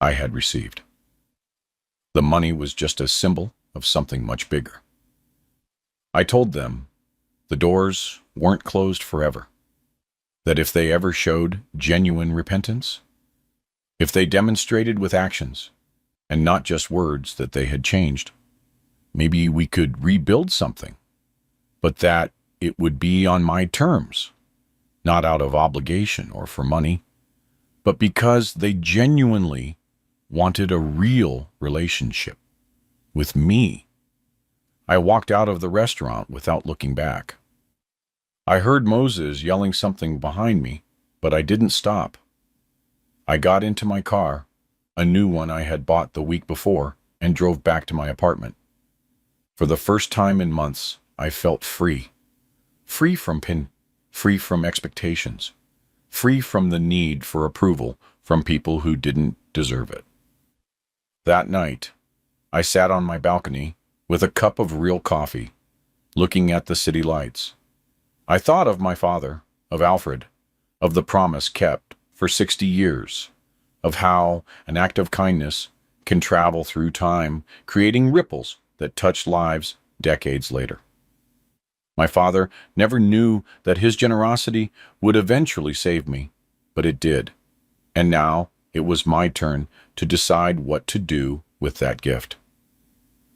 Speaker 1: I had received. The money was just a symbol of something much bigger. I told them the doors weren't closed forever, that if they ever showed genuine repentance, if they demonstrated with actions and not just words that they had changed, maybe we could rebuild something, but that it would be on my terms, not out of obligation or for money, but because they genuinely wanted a real relationship with me. I walked out of the restaurant without looking back. I heard Moses yelling something behind me, but I didn't stop. I got into my car, a new one I had bought the week before, and drove back to my apartment. For the first time in months, I felt free. Free from expectations. Free from the need for approval from people who didn't deserve it. That night, I sat on my balcony with a cup of real coffee, looking at the city lights. I thought of my father, of Alfred, of the promise kept for 60 years, of how an act of kindness can travel through time, creating ripples that touch lives decades later. My father never knew that his generosity would eventually save me, but it did. And now it was my turn to decide what to do with that gift.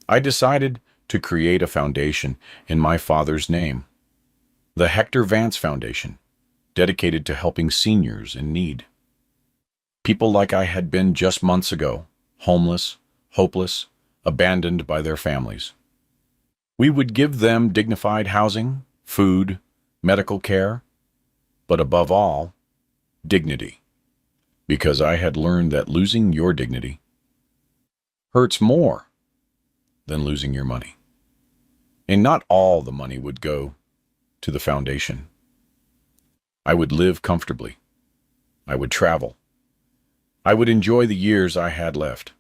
Speaker 1: I decided to create a foundation in my father's name, the Hector Vance Foundation, dedicated to helping seniors in need. People like I had been just months ago, homeless, hopeless, abandoned by their families. We would give them dignified housing, food, medical care, but above all, dignity, because I had learned that losing your dignity hurts more than losing your money. And not all the money would go to the foundation. I would live comfortably. I would travel. I would enjoy the years I had left.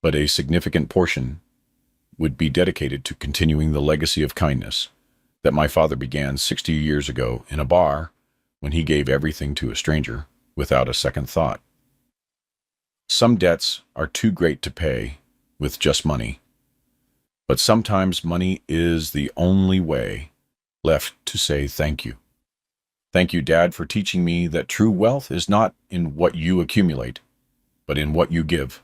Speaker 1: But a significant portion would be dedicated to continuing the legacy of kindness that my father began 60 years ago in a bar when he gave everything to a stranger without a second thought. Some debts are too great to pay with just money, but sometimes money is the only way left to say thank you. Thank you, Dad, for teaching me that true wealth is not in what you accumulate, but in what you give.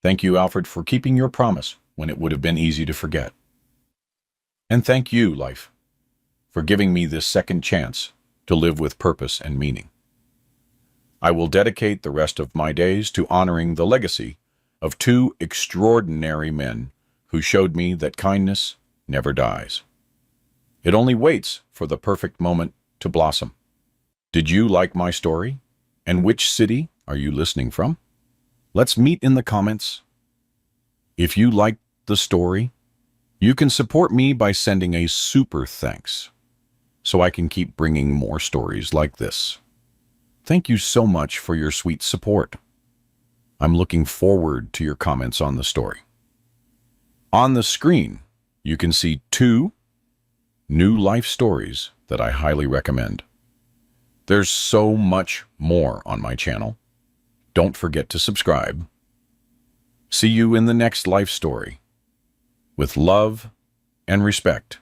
Speaker 1: Thank you, Alfred, for keeping your promise when it would have been easy to forget. And thank you, life, for giving me this second chance to live with purpose and meaning. I will dedicate the rest of my days to honoring the legacy of two extraordinary men who showed me that kindness never dies. It only waits for the perfect moment to blossom. Did you like my story? And which city are you listening from? Let's meet in the comments. If you liked the story, you can support me by sending a super thanks so I can keep bringing more stories like this. Thank you so much for your sweet support. I'm looking forward to your comments on the story. On the screen, you can see two new life stories that I highly recommend. There's so much more on my channel. Don't forget to subscribe. See you in the next life story. With love and respect.